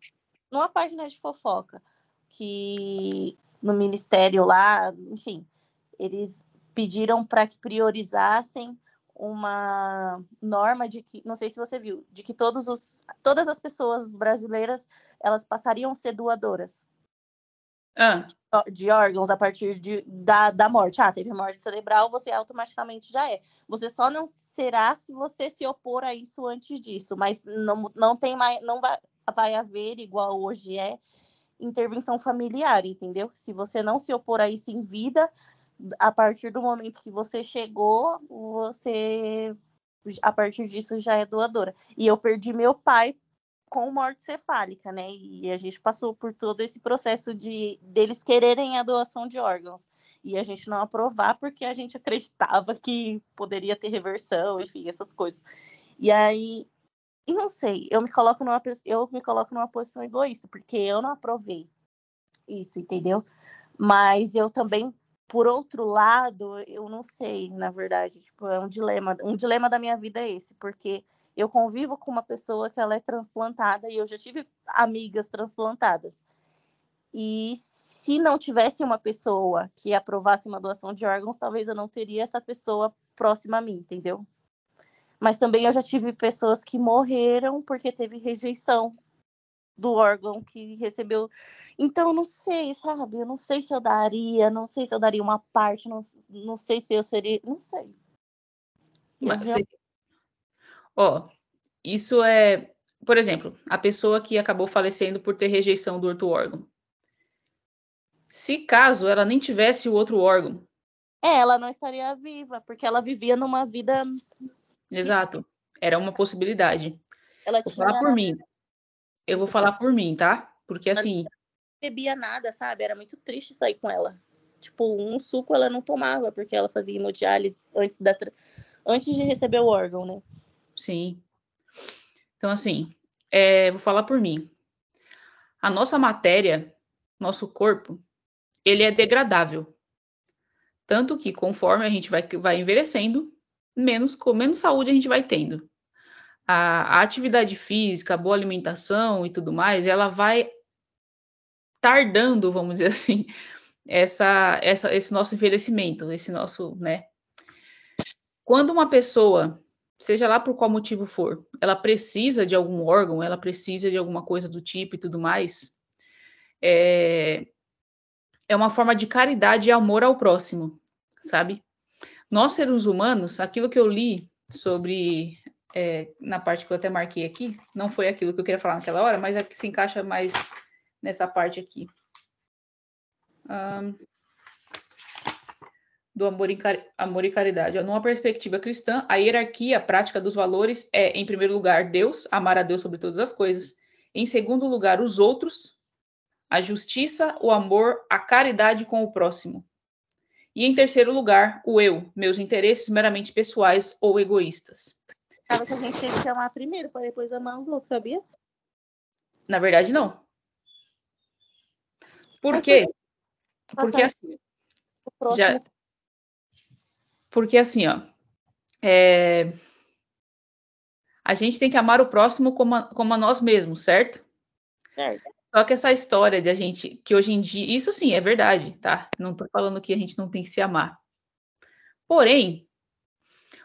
numa página de fofoca que no ministério lá, enfim, eles pediram para que priorizassem uma norma de que, não sei se você viu, de que todas as pessoas brasileiras elas passariam a ser doadoras Ah, de órgãos a partir da morte. Ah, teve morte cerebral, você automaticamente já é. Você só não será se você se opor a isso antes disso, mas não tem mais, não vai haver, igual hoje intervenção familiar, entendeu? Se você não se opor a isso em vida, a partir do momento que você chegou, você, a partir disso, já é doadora. E eu perdi meu pai com morte cefálica, né? E a gente passou por todo esse processo deles quererem a doação de órgãos. E a gente não aprovar porque a gente acreditava que poderia ter reversão, enfim, essas coisas. E aí, e não sei, eu me coloco numa posição egoísta, porque eu não aprovei isso, entendeu? Mas eu também, por outro lado, eu não sei, na verdade, tipo, é um dilema da minha vida é esse, porque eu convivo com uma pessoa que ela é transplantada e eu já tive amigas transplantadas. E se não tivesse uma pessoa que aprovasse uma doação de órgãos, talvez eu não teria essa pessoa próxima a mim, entendeu? Mas também eu já tive pessoas que morreram porque teve rejeição do órgão que recebeu. Então, não sei, sabe? Eu não sei se eu daria, não sei se eu daria uma parte, não sei se eu seria. Não sei. Eu mas realmente. ó, isso é, por exemplo, a pessoa que acabou falecendo por ter rejeição do outro órgão. Se caso ela nem tivesse o outro órgão, Ela não estaria viva, porque ela vivia numa vida. exato, era uma possibilidade. Ela Vou falar tinha. por mim. Eu vou Isso, falar por mim, tá? Porque ela não assim, bebia nada, sabe? Era muito triste sair com ela. Tipo, um suco ela não tomava, porque ela fazia hemodiálise antes de receber o órgão, né? sim. Então assim, vou falar por mim. A nossa matéria, nosso corpo, ele é degradável. Tanto que conforme a gente vai envelhecendo, menos saúde a gente vai tendo. A atividade física, a boa alimentação e tudo mais, ela vai tardando, vamos dizer assim, esse nosso envelhecimento, esse nosso, né? Quando uma pessoa, seja lá por qual motivo for, ela precisa de algum órgão, ela precisa de alguma coisa do tipo e tudo mais, é, é uma forma de caridade e amor ao próximo, sabe? Nós, seres humanos, aquilo que eu li sobre, na parte que eu até marquei aqui, não foi aquilo que eu queria falar naquela hora, mas é que se encaixa mais nessa parte aqui. Do amor e caridade. Numa perspectiva cristã, a hierarquia, a prática dos valores é, em primeiro lugar, Deus, amar a Deus sobre todas as coisas. Em segundo lugar, os outros, a justiça, o amor, a caridade com o próximo. E em terceiro lugar, o eu, meus interesses meramente pessoais ou egoístas. Sabe que a gente tem que amar primeiro para depois amar os outros, sabia? Na verdade, não. Por quê? Porque assim, porque assim, ó, a gente tem que amar o próximo como a nós mesmos, certo? Certo. Só que essa história de a gente, que hoje em dia, isso sim, é verdade, tá? Não tô falando que a gente não tem que se amar. Porém,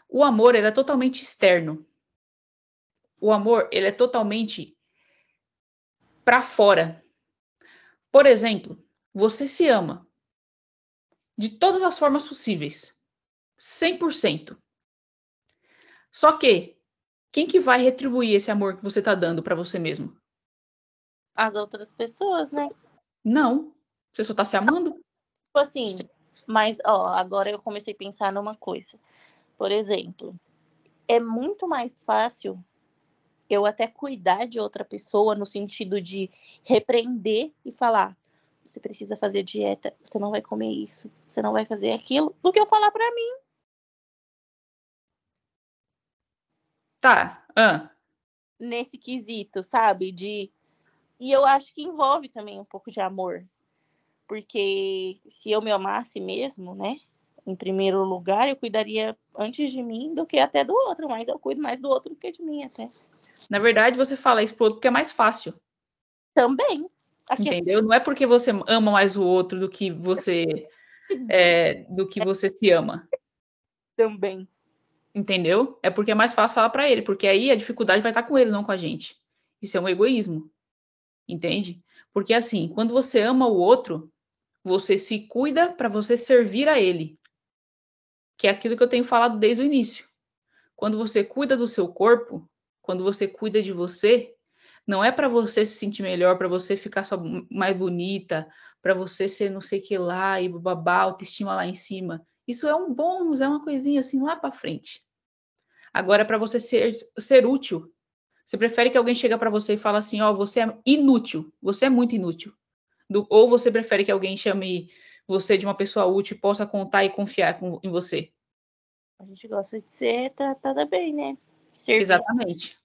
o amor, ele é totalmente externo. O amor, ele é totalmente para fora. Por exemplo, você se ama de todas as formas possíveis, 100%. Só que, quem que vai retribuir esse amor que você tá dando para você mesmo? As outras pessoas, né? Não. Você só tá se amando? Tipo assim, mas, ó, agora eu comecei a pensar numa coisa. Por exemplo, é muito mais fácil eu até cuidar de outra pessoa no sentido de repreender e falar: você precisa fazer dieta, você não vai comer isso, você não vai fazer aquilo, do que eu falar pra mim. Tá. Nesse quesito, sabe? E eu acho que envolve também um pouco de amor. Porque se eu me amasse mesmo, né? Em primeiro lugar, eu cuidaria antes de mim do que até do outro, mas eu cuido mais do outro do que de mim até. Na verdade, você fala isso pro outro porque é mais fácil. Também. Aqui... Entendeu? Não é porque você ama mais o outro do que você se ama. Também. Entendeu? É porque é mais fácil falar para ele, porque aí a dificuldade vai estar com ele, não com a gente. Isso é um egoísmo. Entende? Porque assim, quando você ama o outro, você se cuida para você servir a ele. Que é aquilo que eu tenho falado desde o início. Quando você cuida do seu corpo, quando você cuida de você, não é para você se sentir melhor, para você ficar só mais bonita, para você ser não sei que lá e babá, autoestima lá em cima. Isso é um bônus, é uma coisinha assim lá para frente. Agora, para você ser útil, você prefere que alguém chegue para você e fale assim, ó, você é inútil, você é muito inútil. Ou você prefere que alguém chame você de uma pessoa útil e possa contar e confiar em você? A gente gosta de ser tratada bem, né? Serviço. Exatamente.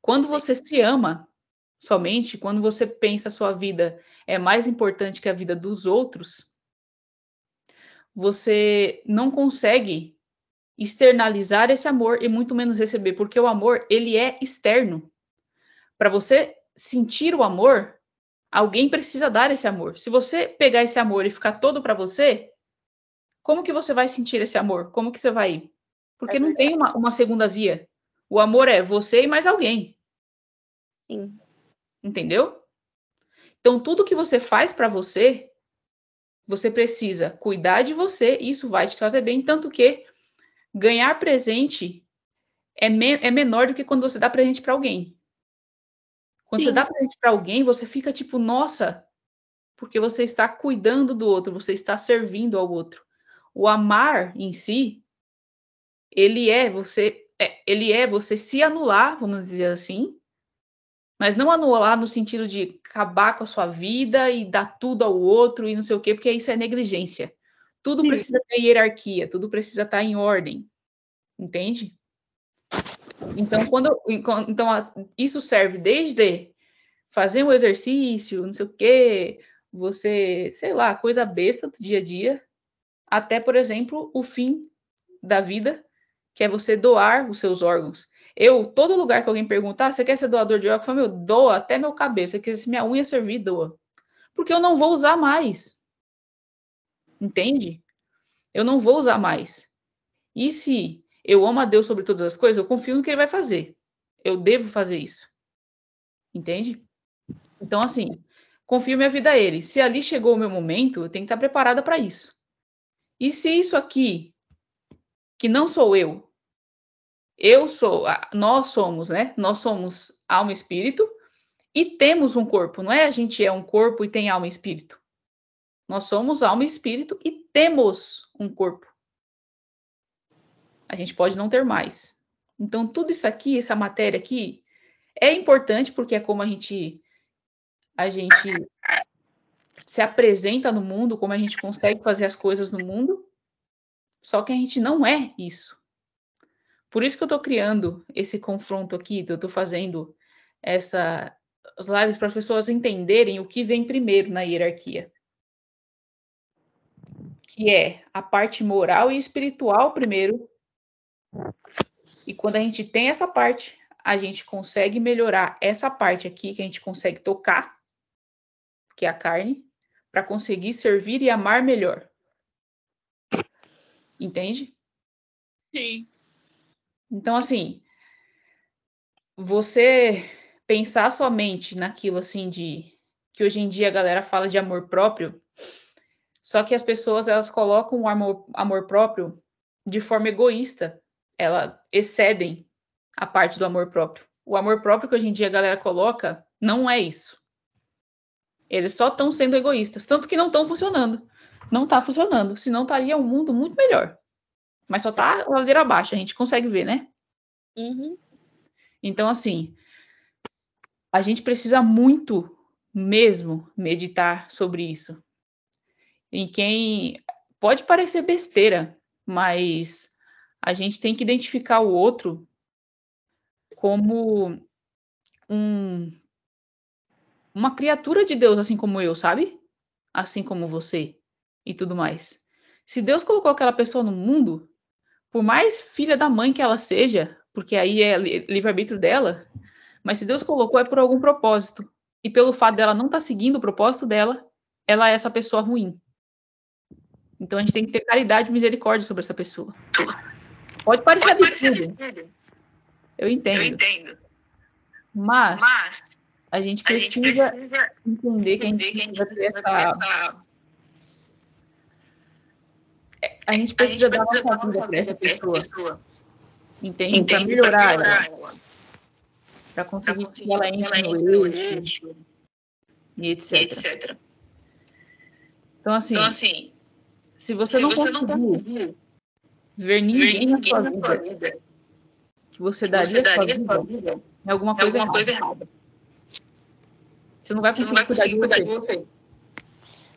Quando você se ama somente, quando você pensa a sua vida é mais importante que a vida dos outros, você não consegue externalizar esse amor e muito menos receber, porque o amor, ele é externo. Para você sentir o amor, alguém precisa dar esse amor. Se você pegar esse amor e ficar todo para você, como que você vai sentir esse amor? Como que você vai ir? Porque não tem uma segunda via. O amor é você e mais alguém. Sim. Entendeu? Então, tudo que você faz para você, você precisa cuidar de você, e isso vai te fazer bem. Tanto que ganhar presente é menor do que quando você dá presente para alguém. Quando você Sim. dá presente para alguém, você fica tipo, nossa, porque você está cuidando do outro, você está servindo ao outro. O amar em si, ele é você se anular, vamos dizer assim, mas não anular no sentido de acabar com a sua vida e dar tudo ao outro e não sei o quê, porque isso é negligência. Tudo Sim. precisa ter hierarquia, tudo precisa estar em ordem, entende? Então, isso serve desde fazer um exercício, não sei o quê, você, sei lá, coisa besta do dia a dia, até, por exemplo, o fim da vida, que é você doar os seus órgãos. Todo lugar que alguém perguntar, você quer ser doador de órgãos? Eu falo, meu, doa até meu cabelo. Se minha unha servir, doa. Porque eu não vou usar mais. Entende? Eu não vou usar mais. E se eu amo a Deus sobre todas as coisas, eu confio no que Ele vai fazer. Eu devo fazer isso. Entende? Então, assim, confio minha vida a Ele. Se ali chegou o meu momento, eu tenho que estar preparada para isso. E se isso aqui, que não sou eu, nós somos, né? Nós somos alma e espírito e temos um corpo. Não é a gente é um corpo e tem alma e espírito. Nós somos alma e espírito e temos um corpo. A gente pode não ter mais. Então, tudo isso aqui, essa matéria aqui, é importante porque é como a gente se apresenta no mundo, como a gente consegue fazer as coisas no mundo, só que a gente não é isso. Por isso que eu estou criando esse confronto aqui, eu estou fazendo as lives para as pessoas entenderem o que vem primeiro na hierarquia. Que é a parte moral e espiritual primeiro. E quando a gente tem essa parte, a gente consegue melhorar essa parte aqui, que a gente consegue tocar, que é a carne, para conseguir servir e amar melhor. Entende? Sim. Então, assim, você pensar somente naquilo, assim, que hoje em dia a galera fala de amor próprio, só que as pessoas, elas colocam o amor próprio de forma egoísta. Elas excedem a parte do amor próprio. O amor próprio que hoje em dia a galera coloca não é isso. Eles só estão sendo egoístas, tanto que não estão funcionando. Não está funcionando, senão estaria um mundo muito melhor. Mas só está ladeira abaixo, a gente consegue ver, né? Uhum. Então, assim, a gente precisa muito mesmo meditar sobre isso. Em quem pode parecer besteira, mas a gente tem que identificar o outro como uma criatura de Deus, assim como eu, sabe? Assim como você e tudo mais. Se Deus colocou aquela pessoa no mundo, por mais filha da mãe que ela seja, porque aí é livre-arbítrio dela, mas se Deus colocou é por algum propósito. E pelo fato dela não estar seguindo o propósito dela, ela é essa pessoa ruim. Então a gente tem que ter caridade e misericórdia sobre essa pessoa. Pode parecer absurdo. Eu entendo. Mas a gente precisa entender que a gente precisa ter essa... A gente precisa dar nossa vida para essa pessoa. Entende? Para melhorar ela. Para conseguir que ela entre no eixo. E etc. Então, assim, se você não conseguir ver ninguém na sua vida que você daria a sua vida, é alguma coisa errada. Você não vai conseguir cuidar de você.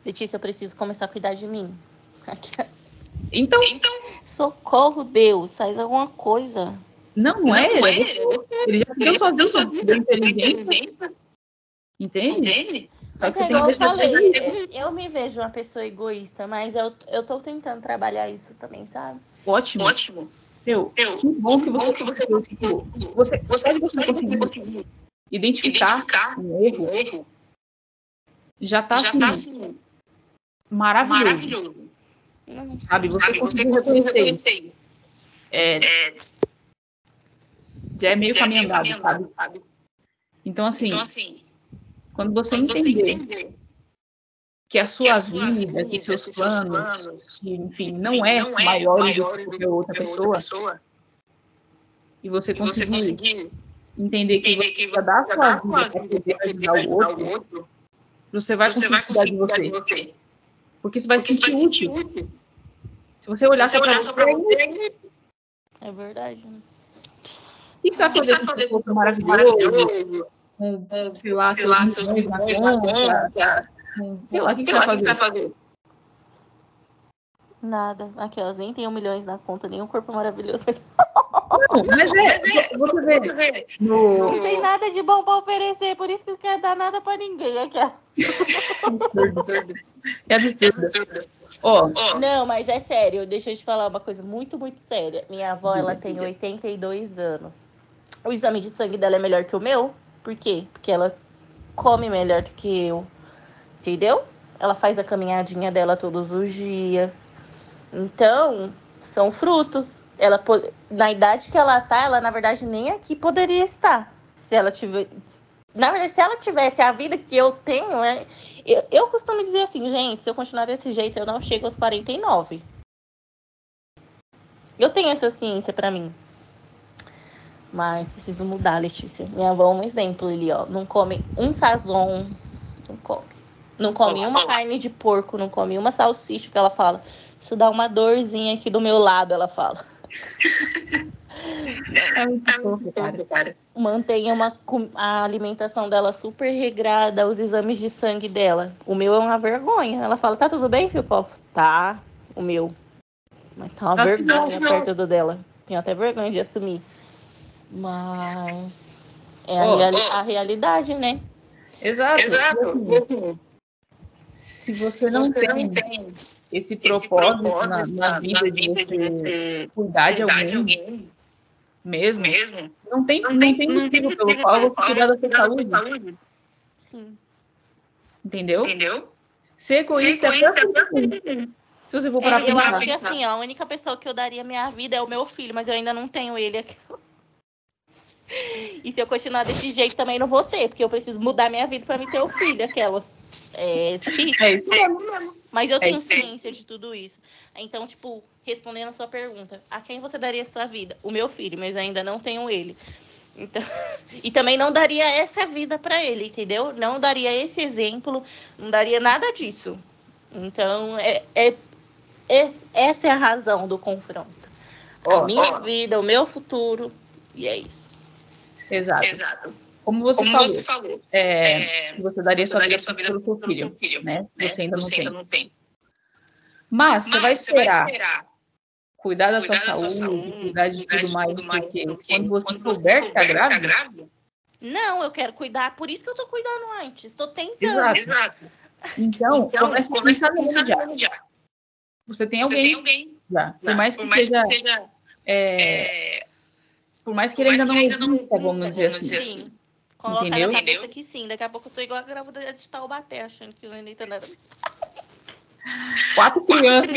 Letícia, eu preciso começar a cuidar de mim. Então, socorro, Deus, faz alguma coisa. Não é ele. Ele já deu sua vida, deu inteligência. Entende? Mas é igual eu falei, eu me vejo uma pessoa egoísta, mas eu tô tentando trabalhar isso também, sabe? Ótimo. Meu, que bom que você conseguiu. Você conseguiu identificar um erro. Já tá assim, maravilhoso. Não sei. Sabe, você conseguiu reconhecer isso. Já é meio caminho andado, sabe? Então, assim, quando você entender que a sua vida, que seus planos, que, enfim, não é maior do que qualquer outra pessoa, e você conseguir entender que você precisa dar a sua vida para poder ajudar o outro, você vai conseguir cuidar de você. Porque você vai se sentir útil. Se você olhar só para você... É verdade. O que você vai fazer com um maravilhoso? Com, sei lá, seus milhões na conta? Sei lá, o que você vai fazer? Nada. Aquelas nem tem 1 milhão na conta, nem um corpo maravilhoso. Não, mas você vê. Não tem nada de bom pra oferecer, por isso que não quer dar nada pra ninguém. É absurdo. Não, mas é sério, deixa eu te falar uma coisa muito, muito séria. Minha avó, ela tem 82 anos. O exame de sangue dela é melhor que o meu. Por quê? Porque ela come melhor do que eu. Entendeu? Ela faz a caminhadinha dela todos os dias. Então, são frutos. Ela, na idade que ela tá, ela, na verdade, nem aqui poderia estar. Se ela tiver... Na verdade, se ela tivesse a vida que eu tenho... Eu costumo dizer assim, gente, se eu continuar desse jeito, eu não chego aos 49. Eu tenho essa ciência pra mim. Mas preciso mudar, Letícia. Minha avó é um exemplo ali, ó. Não come um sazon, não come. Não come uma carne de porco, não come uma salsicha, que ela fala. Isso dá uma dorzinha aqui do meu lado, ela fala. É muito fofo, cara. Mantém a alimentação dela super regrada, os exames de sangue dela. O meu é uma vergonha. Ela fala, tá tudo bem, filho? Fofo? Tá, o meu. Mas tá uma vergonha perto do dela. Tenho até vergonha de assumir. Mas é a realidade, né? Exato. Se você não tem esse propósito na vida de você cuidar de alguém mesmo, não tem motivo pelo qual você cuidar da sua saúde. Sim. Entendeu? Ser egoísta é pra se você for parar pra Eu pensar. acho que assim, ó, a única pessoa que eu daria minha vida é o meu filho, mas eu ainda não tenho ele aqui. E se eu continuar desse jeito também não vou ter, porque eu preciso mudar minha vida pra mim ter o filho, aquelas. É difícil. É isso mesmo. Mas eu tenho ciência de tudo isso. Então, tipo, respondendo a sua pergunta, a quem você daria sua vida? O meu filho, mas ainda não tenho ele. Então, e também não daria essa vida pra ele, entendeu? Não daria esse exemplo, não daria nada disso. Então, essa é a razão do confronto. A minha vida, o meu futuro, e é isso. Exato. Como você falou, você daria sua vida pelo seu filho, né? Você ainda não tem. Mas você vai esperar cuidar da sua saúde, cuidar de tudo mais, porque quando você souber que tá grávida... Não, eu quero cuidar, por isso que eu tô cuidando antes. Tô tentando. Exato. Então, começa a pensar nele já. Você tem alguém já. Por mais que seja... por mais que ele ainda não exista, vamos dizer assim. Sim. Colocar na cabeça que sim. Daqui a pouco eu tô igual a grávida de Taubaté, achando que não é nada. 4 crianças,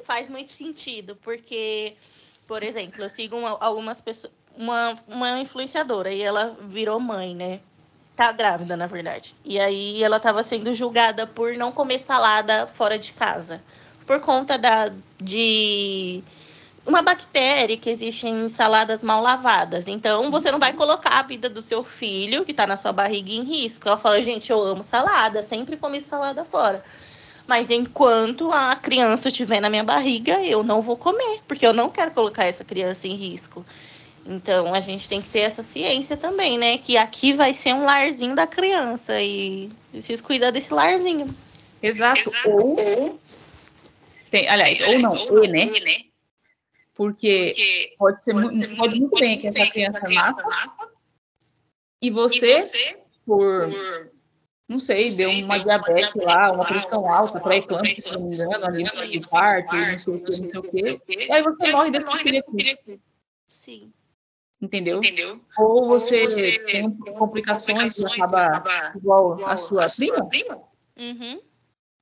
faz muito sentido, porque, por exemplo, eu sigo algumas pessoas, uma influenciadora, e ela virou mãe, né? Tá grávida, na verdade. E aí ela tava sendo julgada por não comer salada fora de casa. Por conta de uma bactéria que existe em saladas mal lavadas. Então, você não vai colocar a vida do seu filho, que tá na sua barriga, em risco. Ela fala, gente, eu amo salada, sempre comi salada fora. Mas enquanto a criança estiver na minha barriga, eu não vou comer, porque eu não quero colocar essa criança em risco. Então, a gente tem que ter essa ciência também, né? Que aqui vai ser um larzinho da criança e preciso cuidar desse larzinho. Exato. Ou não, né? Porque pode muito bem que essa criança nasça e você, por, não sei, deu uma diabetes lá, uma pressão alta, pré-eclâmpsia, se não me engano, ali no parto, não sei o quê. E aí você morre desse filho aqui. Sim. Entendeu? Ou você tem complicações e acaba igual a sua prima. Uhum.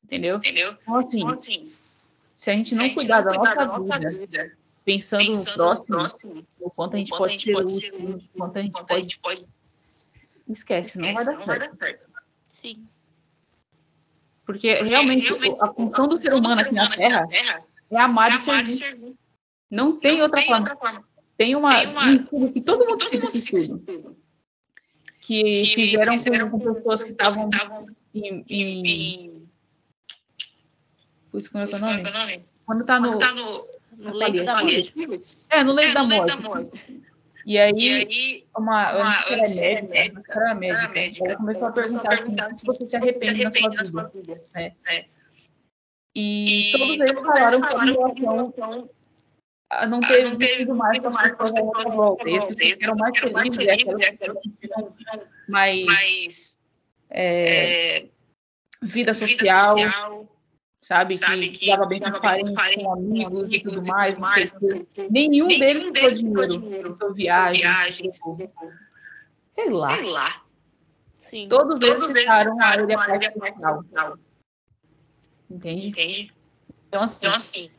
Entendeu? Então, assim, se a gente não cuidar da nossa vida, pensando no próximo, o quanto a gente pode ser útil, o quanto a gente pode... Esquece, não vai dar certo. Sim. Porque, realmente, a função do ser humano aqui na Terra é amar e servir. Não tem outra forma. Tem um estudo que todo mundo cita esse estudo. Que fizeram com pessoas que estavam em... Como é que é o nome? Quando tá no leito da morte. No leito da morte. E aí, uma médica, ela começou a perguntar assim, se você se arrepende na sua vida, né? E todos eles falaram que a relação não ter vivido mais com as pessoas à nossa volta. E as pessoas que eram mais felizes e aquelas que tinham mais vida social, sabe? Que dava bem com parentes, com amigos e tudo mais, não sei o quê. Nenhum deles ficou dinheiro, ficou viagem, sei lá. Sim. Todos eles ficaram a ele a parte social. Entende? Então, assim,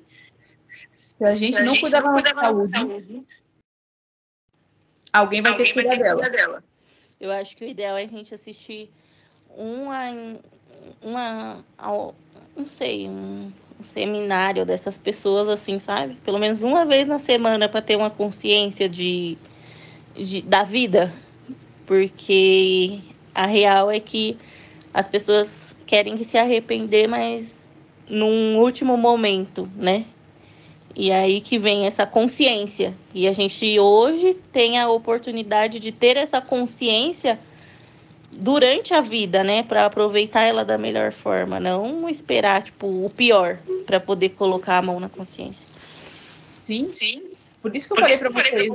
se a gente não cuidar da nossa saúde, alguém vai ter que cuidar dela. Eu acho que o ideal é a gente assistir seminário dessas pessoas, assim, sabe? Pelo menos uma vez na semana para ter uma consciência da vida. Porque a real é que as pessoas querem se arrepender, mas num último momento, né? E aí que vem essa consciência. E a gente hoje tem a oportunidade de ter essa consciência durante a vida, né? Para aproveitar ela da melhor forma. Não esperar, tipo, o pior para poder colocar a mão na consciência. Sim. Sim. Por isso que eu falei para vocês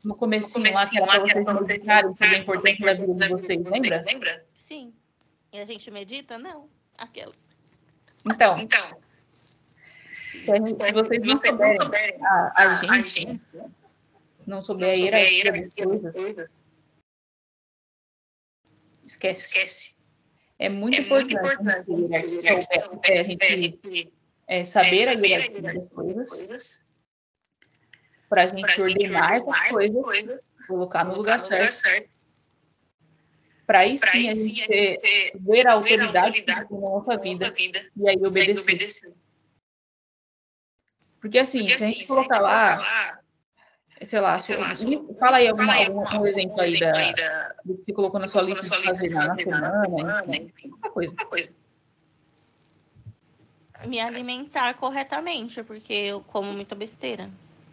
no comecinho lá, que era para vocês meditarem sobre a importância da vida de vocês, lembra? Sim. E a gente medita? Não. Aquelas. Então, se vocês não souberem a gente, não souber a hierarquia das coisas, esquece. É muito importante a gente saber a hierarquia das coisas, para a gente ordenar essas coisas, colocar no lugar certo. Para aí sim a gente ver a autoridade na nossa vida e aí obedecer. Porque assim, se a gente colocar lá, sei lá, fala aí algum exemplo aí do que você colocou na sua lista de fazer na semana, enfim, qualquer coisa. Me alimentar corretamente, porque eu como muita besteira.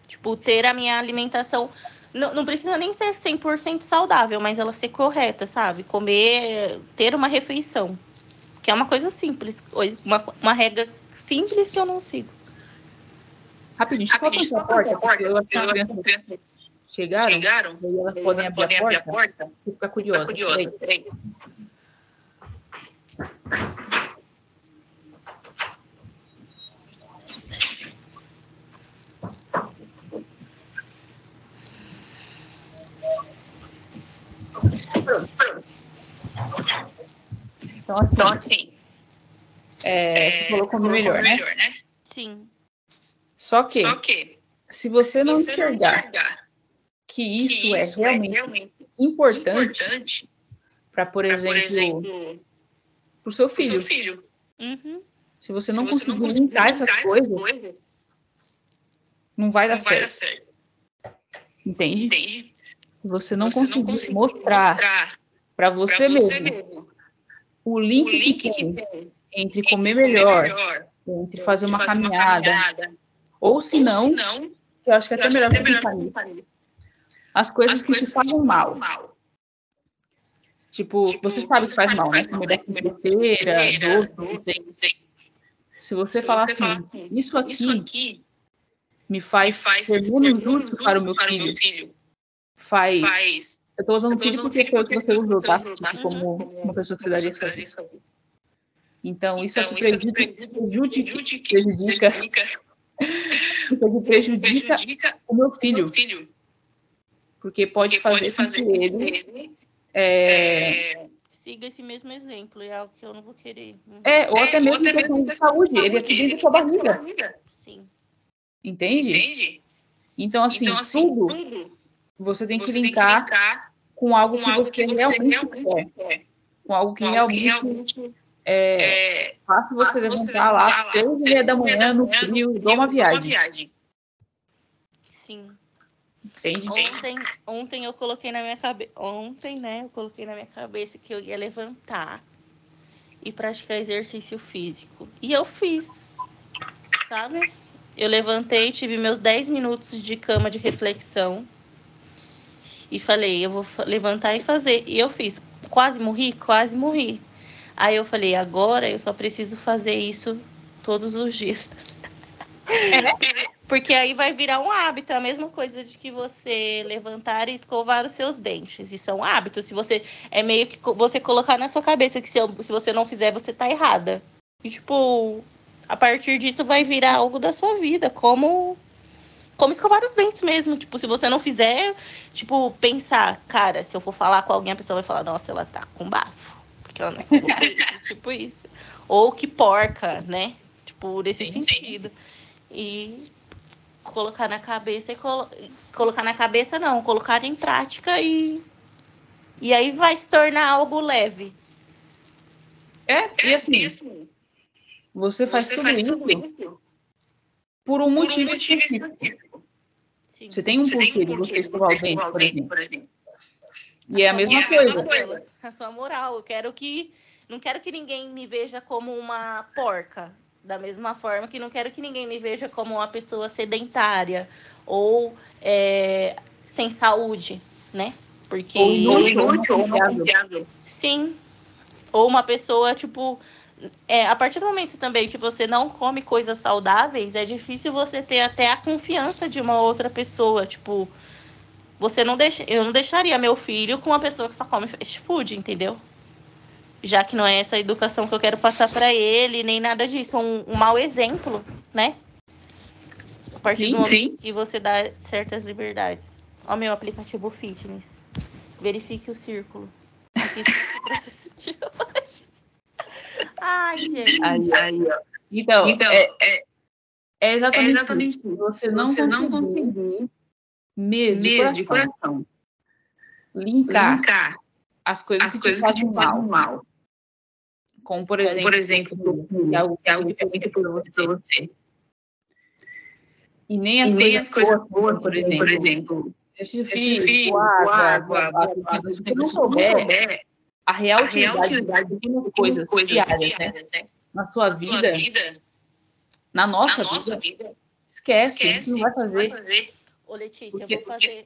Tipo, ter a minha alimentação... Não precisa nem ser 100% saudável, mas ela ser correta, sabe? Comer, ter uma refeição. Que é uma coisa simples. Uma regra simples que eu não sigo. Rapidinho, deixa eu porta, porque eu acho que as crianças chegaram, e elas podem abrir a porta e ficar curiosa. Peraí. Então, assim, você colocou melhor, né? Sim. Só que, se você não enxergar que isso é realmente importante para, por exemplo, para o seu filho. Uhum. Se você não conseguir linkar essas coisas, não vai dar certo. Entende? Se você não conseguir mostrar para você mesmo o link que tem entre comer melhor, entre fazer uma caminhada, ou se não, eu acho que é até melhor você pensar nisso, as coisas que te fazem mal. Tipo, você sabe que faz mal, né? Comer besteira, doce. Se você falar assim, isso aqui me faz ser menos útil para o meu filho. Eu tô usando filho porque foi o que você usou, tá? Tipo, como uma pessoa que você daria sua vida. Então, isso aqui prejudica o meu filho. Porque pode fazer com que ele... siga esse mesmo exemplo, é algo que eu não vou querer. Ou até mesmo em questão de saúde, ele é dentro da sua barriga. Sim. Entende? Então, assim, tudo você tem que linkar com algo que você realmente quer. Com algo que realmente faça você levantar lá às 6h30 da manhã no frio, igual uma viagem. Sim. Entende? Ontem eu coloquei na minha cabeça. Eu coloquei na minha cabeça que eu ia levantar e praticar exercício físico. E eu fiz. Sabe? Eu levantei, tive meus 10 minutos de cama de reflexão. E falei, eu vou levantar e fazer. E eu fiz. Quase morri. Aí eu falei, agora eu só preciso fazer isso todos os dias. Porque aí vai virar um hábito. É a mesma coisa de que você levantar e escovar os seus dentes. Isso é um hábito. Se você... É meio que você colocar na sua cabeça que se você não fizer, você tá errada. E, tipo, a partir disso vai virar algo da sua vida. Como escovar os dentes mesmo. Tipo, se você não fizer, tipo, pensar, cara, se eu for falar com alguém, a pessoa vai falar, nossa, ela tá com bafo. Porque ela não escovou o dente. Tipo isso. Ou que porca, né? Tipo, nesse sentido. E colocar na cabeça colocar na cabeça não, colocar em prática e aí vai se tornar algo leve. E assim, Você faz tudo isso por um motivo específico. Sim. Você tem um porquê de você escovar o dente, por exemplo. E é a mesma coisa. A sua moral. Não quero que ninguém me veja como uma porca. Da mesma forma que não quero que ninguém me veja como uma pessoa sedentária ou sem saúde, né? Porque... Ou inútil, ou não confiável. Sim. Ou uma pessoa, tipo... a partir do momento também que você não come coisas saudáveis, é difícil você ter até a confiança de uma outra pessoa. Tipo, eu não deixaria meu filho com uma pessoa que só come fast food, entendeu? Já que não é essa educação que eu quero passar para ele, nem nada disso. Um mau exemplo, né? A partir do momento que você dá certas liberdades. Ó, meu aplicativo fitness. Verifique o círculo. Aqui pra você sentir hoje. Ai, gente. Aí, ó. Então é exatamente isso. Você não conseguir, mesmo de coração, linkar as coisas que te fazem mal. Como, por exemplo, que é algo que é muito importante para você. E nem as coisas boas, por exemplo, exercício físico, água, se você não souber a real utilidade de pequenas coisas diárias, né? Na sua vida, na nossa vida, esquece, não vai fazer. Ô, Letícia,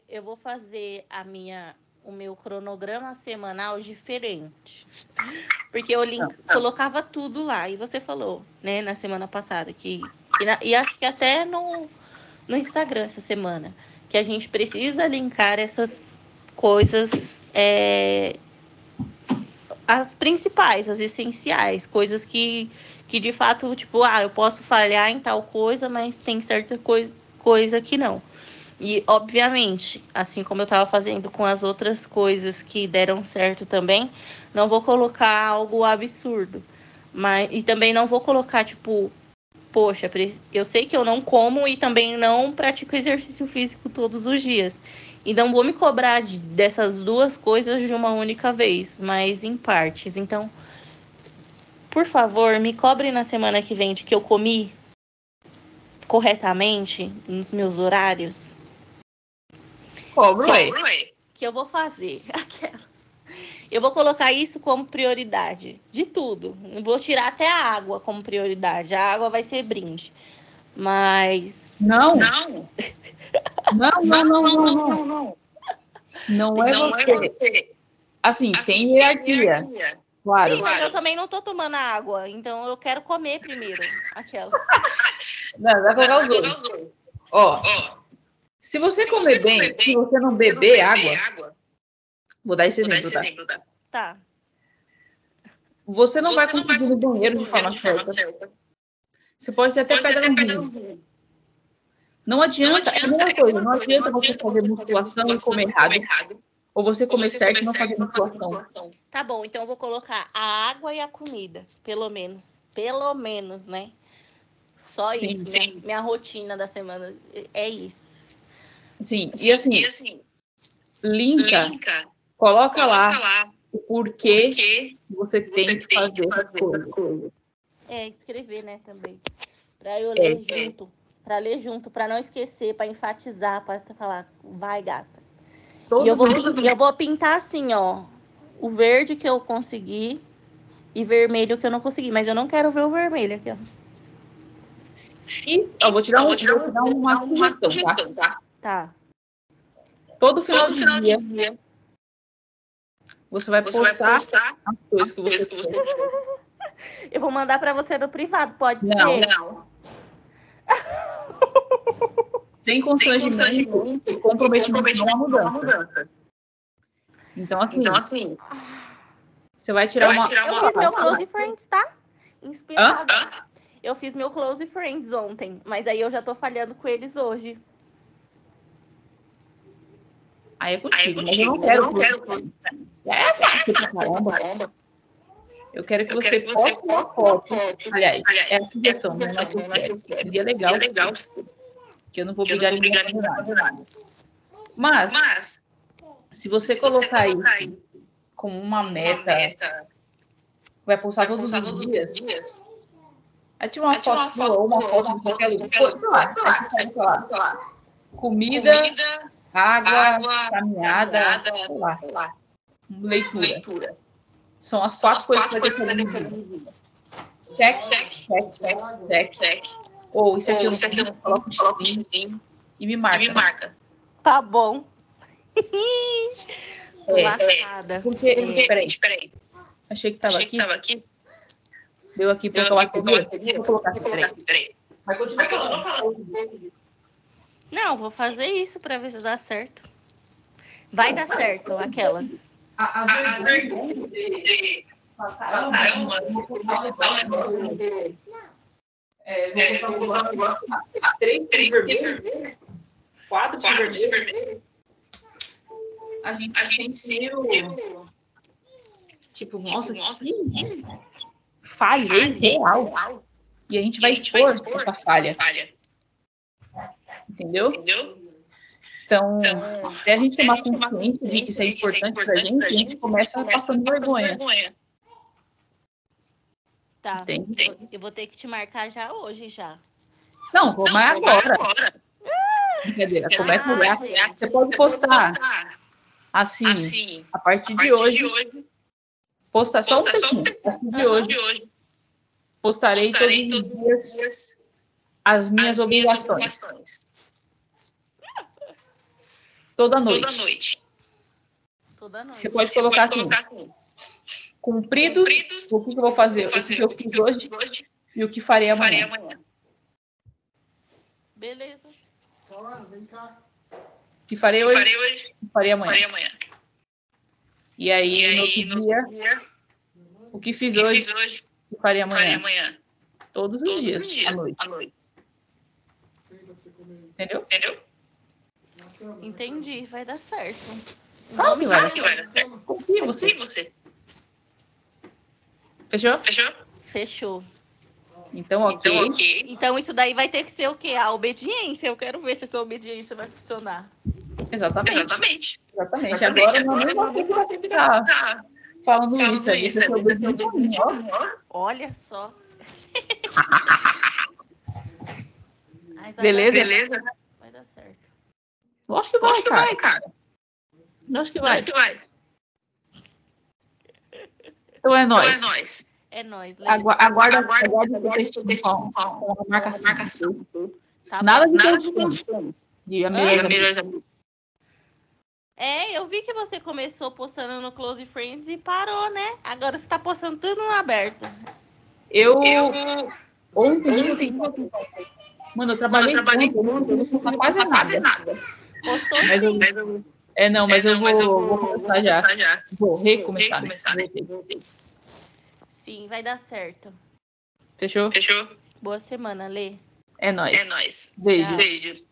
eu vou fazer o meu cronograma semanal diferente. Porque eu colocava tudo lá. E você falou, né, na semana passada, e acho que até no Instagram essa semana, que a gente precisa linkar essas coisas, as principais, as essenciais, coisas que de fato, tipo, eu posso falhar em tal coisa, mas tem certa coisa que não. E, obviamente, assim como eu estava fazendo com as outras coisas que deram certo também, não vou colocar algo absurdo. E também não vou colocar, tipo, poxa, eu sei que eu não como e também não pratico exercício físico todos os dias. E não vou me cobrar dessas duas coisas de uma única vez, mas em partes. Então, por favor, me cobre na semana que vem de que eu comi corretamente nos meus horários. Cobro, que eu vou fazer. Eu vou colocar isso como prioridade de tudo. Vou tirar até a água como prioridade. A água vai ser brinde. Mas... Não. Não é você. Assim, tem hierarquia. Claro. Sim, mas eu também não tô tomando água. Então eu quero comer primeiro. Aquelas. Não, vai colocar os dois. Ó, se você comer bem, se você não beber água, vou dar esse exemplo, tá? Tá. Você não vai conseguir ir no banheiro de forma certa. Você pode ter até pedra no rim. Não adianta, é a mesma coisa, não adianta você fazer musculação e comer errado. Ou você comer certo e não fazer musculação. Tá bom, então eu vou colocar a água e a comida, pelo menos. Pelo menos, né? Só isso, sim. Minha rotina da semana é isso. Sim, e assim, linka, coloca lá o porquê você tem que fazer essas coisas. Escrever, né, também. Pra eu ler junto. Pra ler junto, pra não esquecer, pra enfatizar, pra falar, vai, gata. E eu vou pintar assim, ó, o verde que eu consegui e vermelho que eu não consegui. Mas eu não quero ver o vermelho aqui, ó. E eu vou te dar uma sugestão, tá? Tá. Todo final de dia você vai postar as coisas que você fez. Eu vou mandar pra você no privado, pode ser? Não. Sem constrangimento e comprometimento com a mudança. Então, assim, você vai tirar uma... Eu fiz meu Close Friends, tá? Inspirado. Eu fiz meu Close Friends ontem, mas aí eu já tô falhando com eles hoje. Aí é contigo, mas eu não quero Close Friends. É fácil pra caramba. Eu quero que você poste uma foto. Aliás, é a sugestão, né? Seria legal. Que eu não vou obrigar ninguém a fazer nada. Mas, se você colocar isso como uma meta, vai postar todos os dias, Ativa uma foto sua ou uma foto de qualquer lugar. Foi lá. Aí você lá. Comida, água, caminhada, sei lá. Leitura. São as 4 coisas que vai ter que fazer no dia. Check. Ou isso aqui eu não coloco um xizinho e me marca. Tá bom. Tô lascada. Porque, peraí. Achei que tava aqui. Deu aqui pra colocar aqui. Vou colocar aqui, peraí. Vai continuar falando. Não, vou fazer isso pra ver se dá certo. Vai dar certo, aquelas. A vergonha de... Caramba, vou colocar um 3 vermelhos, 4 vermelhos. A gente sente meio... Tipo, nossa, que falhei real. E a gente vai expor essa falha. Entendeu? Então, se a gente tomar consciência de que isso é importante pra gente, a gente começa passando vergonha. Tá, eu vou ter que te marcar já hoje, já. Não, vou marcar agora. Brincadeira, começa a olhar. Você pode postar assim, a partir de hoje. Postar só um pouquinho. A partir de hoje. Postarei todos os dias as minhas obrigações. Toda noite. Você pode colocar assim. Cumpridos, o que eu vou fazer? O que eu fiz hoje e o que farei amanhã. Beleza. Vem cá. O que farei hoje e farei amanhã. E aí, no outro dia, o que fiz hoje e farei amanhã. Todos os dias, à noite. Entendeu? Entendi, vai dar certo. Claro que vai dar certo. Confia em você. Fechou? Então, ok. Então, isso daí vai ter que ser o quê? A obediência. Eu quero ver se essa obediência vai funcionar. Exatamente. Agora, não é você que vai ter que ficar falando isso aí. Você é obediente a mim, ó. Olha só. Beleza? Vai dar certo. Lógico que vai, cara. Lógico que vai. Então é nóis. É nóis. Aguarda o texto com a marcação. Tá Nada bom. de todos. De melhores amigos. Eu vi que você começou postando no Close Friends e parou, né? Agora você tá postando tudo no aberto. Ontem, mano, eu trabalhei muito, eu não fiz quase nada. Postou sim. Mas eu vou começar já. Vou recomeçar. Sim, vai dar certo. Fechou? Boa semana, Lê. É nóis. Beijo. Beijo.